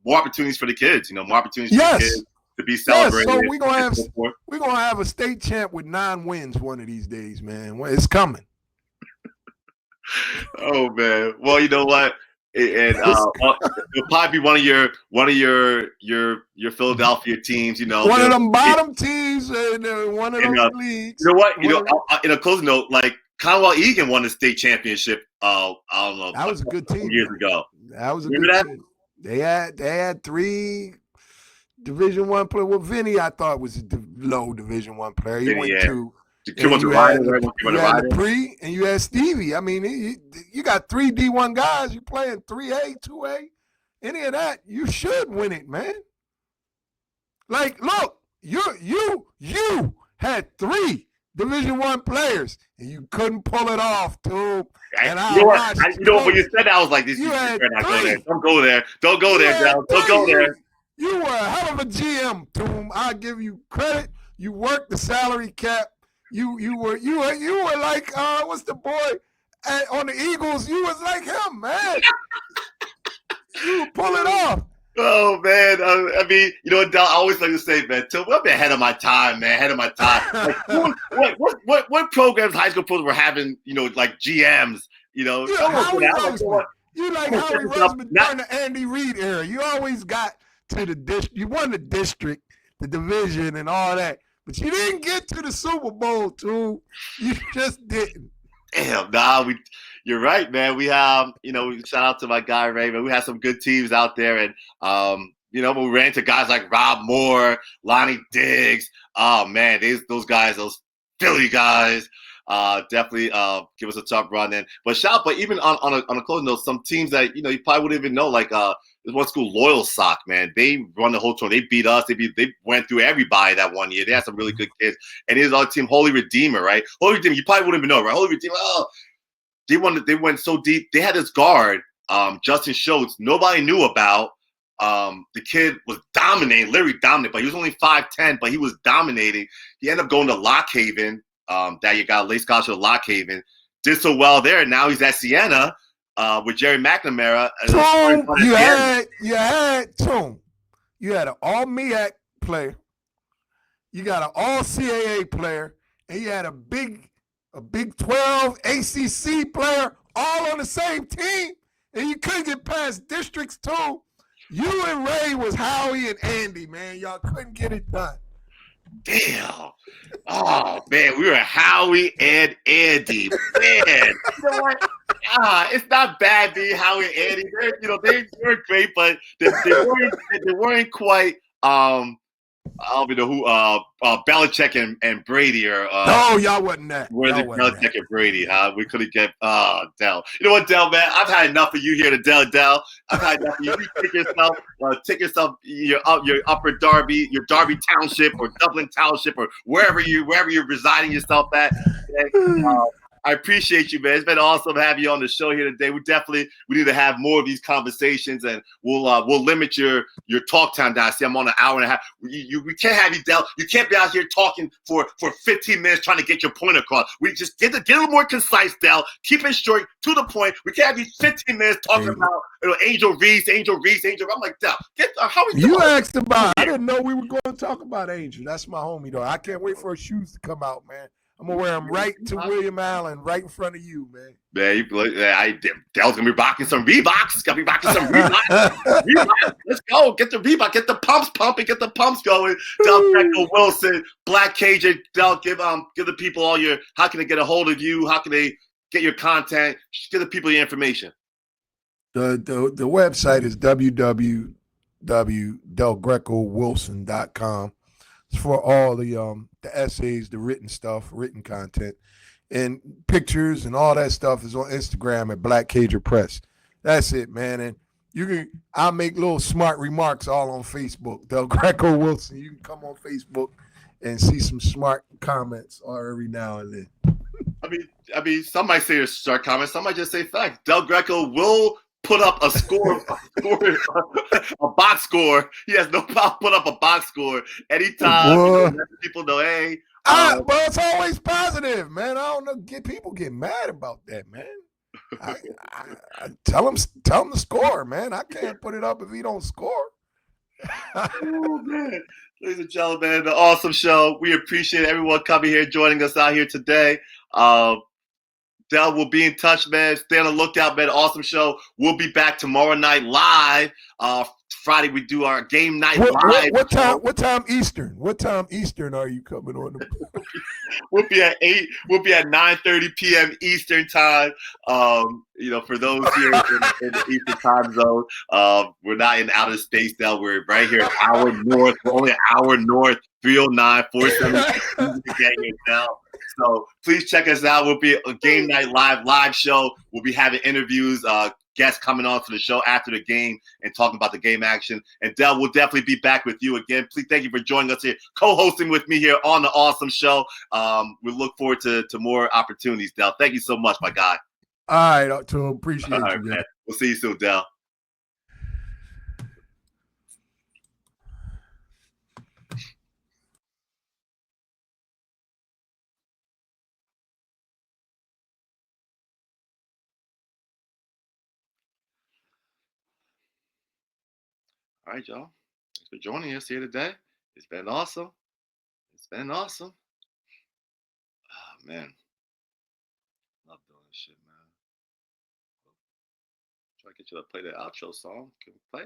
more opportunities for the kids. More opportunities for the kids to be celebrated. Yes, so we're gonna have a state champ with 9 wins one of these days, man. It's coming. Oh man. Well, you know what? It'll probably be one of your Philadelphia teams. One of them bottom teams and one of those leagues. You know what? In a closing note, like Conwell Egan won the state championship. I don't know. That was a good team years ago. That was a good team. They had 3 Division I players. Well, Vinny, I thought was a low Division I player. He went 2. You had Dupree and you had Stevie. I mean, you got 3 D1 guys. You playing 3A, 2A, any of that. You should win it, man. Like, look, you had 3 Division I players, and you couldn't pull it off, too. And when you said that, I was like, "This you better not go there. Don't go there. Don't go there, Del. Don't go there." You were a hell of a GM, Toom. I give you credit. You worked the salary cap. You were like what's the boy on the Eagles? You was like him, man. You pull it off. Oh man, I mean, Del, I always like to say, man, I'm ahead of my time, man, ahead of my time. Like, what programs high school programs were having, like GMs, You like Howie Roseman during the Andy Reid era. You always got to the district. You won the district, the division, and all that. But you didn't get to the Super Bowl, too. You just didn't. Damn, you're right, man. We have, shout out to my guy Ray, man. We had some good teams out there, and when we ran into guys like Rob Moore, Lonnie Diggs. Oh man, those guys, those Philly guys, definitely give us a tough run. But even on a closing note, some teams that you probably wouldn't even know, like There's one school, Loyal Sock, man. They run the whole tournament. They beat us. They went through everybody that one year. They had some really good kids. And his other team, Holy Redeemer, right? Holy Redeemer, you probably wouldn't even know, right? Holy Redeemer, they went so deep. They had this guard, Justin Schultz, nobody knew about. The kid was dominating, literally dominating, but he was only 5'10", but he was dominating. He ended up going to Lock Haven. That you got a late scholarship to Lock Haven. Did so well there. Now he's at Siena with Jerry McNamara. You had Tom. You had an all MEAC player. You got an all CAA player, and you had a Big 12 ACC player all on the same team, and you couldn't get past districts too. You and Ray was Howie and Andy, man. Y'all couldn't get it done. Damn. Oh, man, we were Howie and Andy. Man, you know what? It's not bad being Howie and Andy. They were great, but they weren't quite I don't even know who Belichick and Brady are. No, y'all wasn't that. Where's Belichick and Brady? We couldn't get Del. You know what, Del, man? I've had enough of you here to Del. I've had enough of you. You take yourself your Upper Darby, your Darby Township or Dublin Township or wherever you're residing yourself at. I appreciate you, man. It's been awesome having you on the show here today. We need to have more of these conversations, and we'll limit your talk time down. See, I'm on an hour and a half. We can't have you, Del. You can't be out here talking for 15 minutes trying to get your point across. We just get a little more concise, Del. Keep it short, to the point. We can't have you 15 minutes talking about Angel Reese. I'm like, Del, how is you asked about? I didn't know we were going to talk about Angel. That's my homie, though. I can't wait for her shoes to come out, man. I'm gonna wear them right to William Allen, right in front of you, man. Man, Del's gonna be rocking some Reeboks. He's gonna be rocking some Reeboks. Let's go. Get the Reebok. Get the pumps pumping. Get the pumps going. Delgreco, Wilson, Black Cajun. Del, give the people all your. How can they get a hold of you? How can they get your content? Just give the people your information. The website is www.delgrecowilson.com. It's for all the essays, the written stuff, written content, and pictures and all that stuff is on Instagram at Black Cajun Press. That's it, man. And I'll make little smart remarks all on Facebook. Delgreco Wilson. You can come on Facebook and see some smart comments every now and then. I mean, some might say it's smart comments. Some might just say facts. Delgreco will put up a score, a box score. He has no problem put up a box score anytime. People know, hey. But it's always positive, man. I don't know. People get mad about that, man. I tell him to score, man. I can't put it up if he don't score. Oh, man. Ladies and gentlemen, the awesome show. We appreciate everyone coming here, joining us out here today. Del, will be in touch, man. Stay on the lookout, man. Awesome show. We'll be back tomorrow night live. Friday we do our game night live. What time Eastern? What time Eastern are you coming on? We'll be at 8. We'll be at 9:30 p.m. Eastern time. For those here in the Eastern time zone, we're not in outer space, Del. We're right here, an hour north. We're only an hour north. 309-470 Del. So please check us out. We'll be a game night live show. We'll be having interviews, guests coming on for the show after the game and talking about the game action. And Del, we'll definitely be back with you again. Please, thank you for joining us here, co-hosting with me here on the awesome show. We look forward to more opportunities, Del. Thank you so much, my guy. All right, Tom. Appreciate you, man. We'll see you soon, Del. All right, y'all. Thanks for joining us here today. It's been awesome. Oh, man. Love doing this shit, man. Try to get you to play the outro song. Can we play?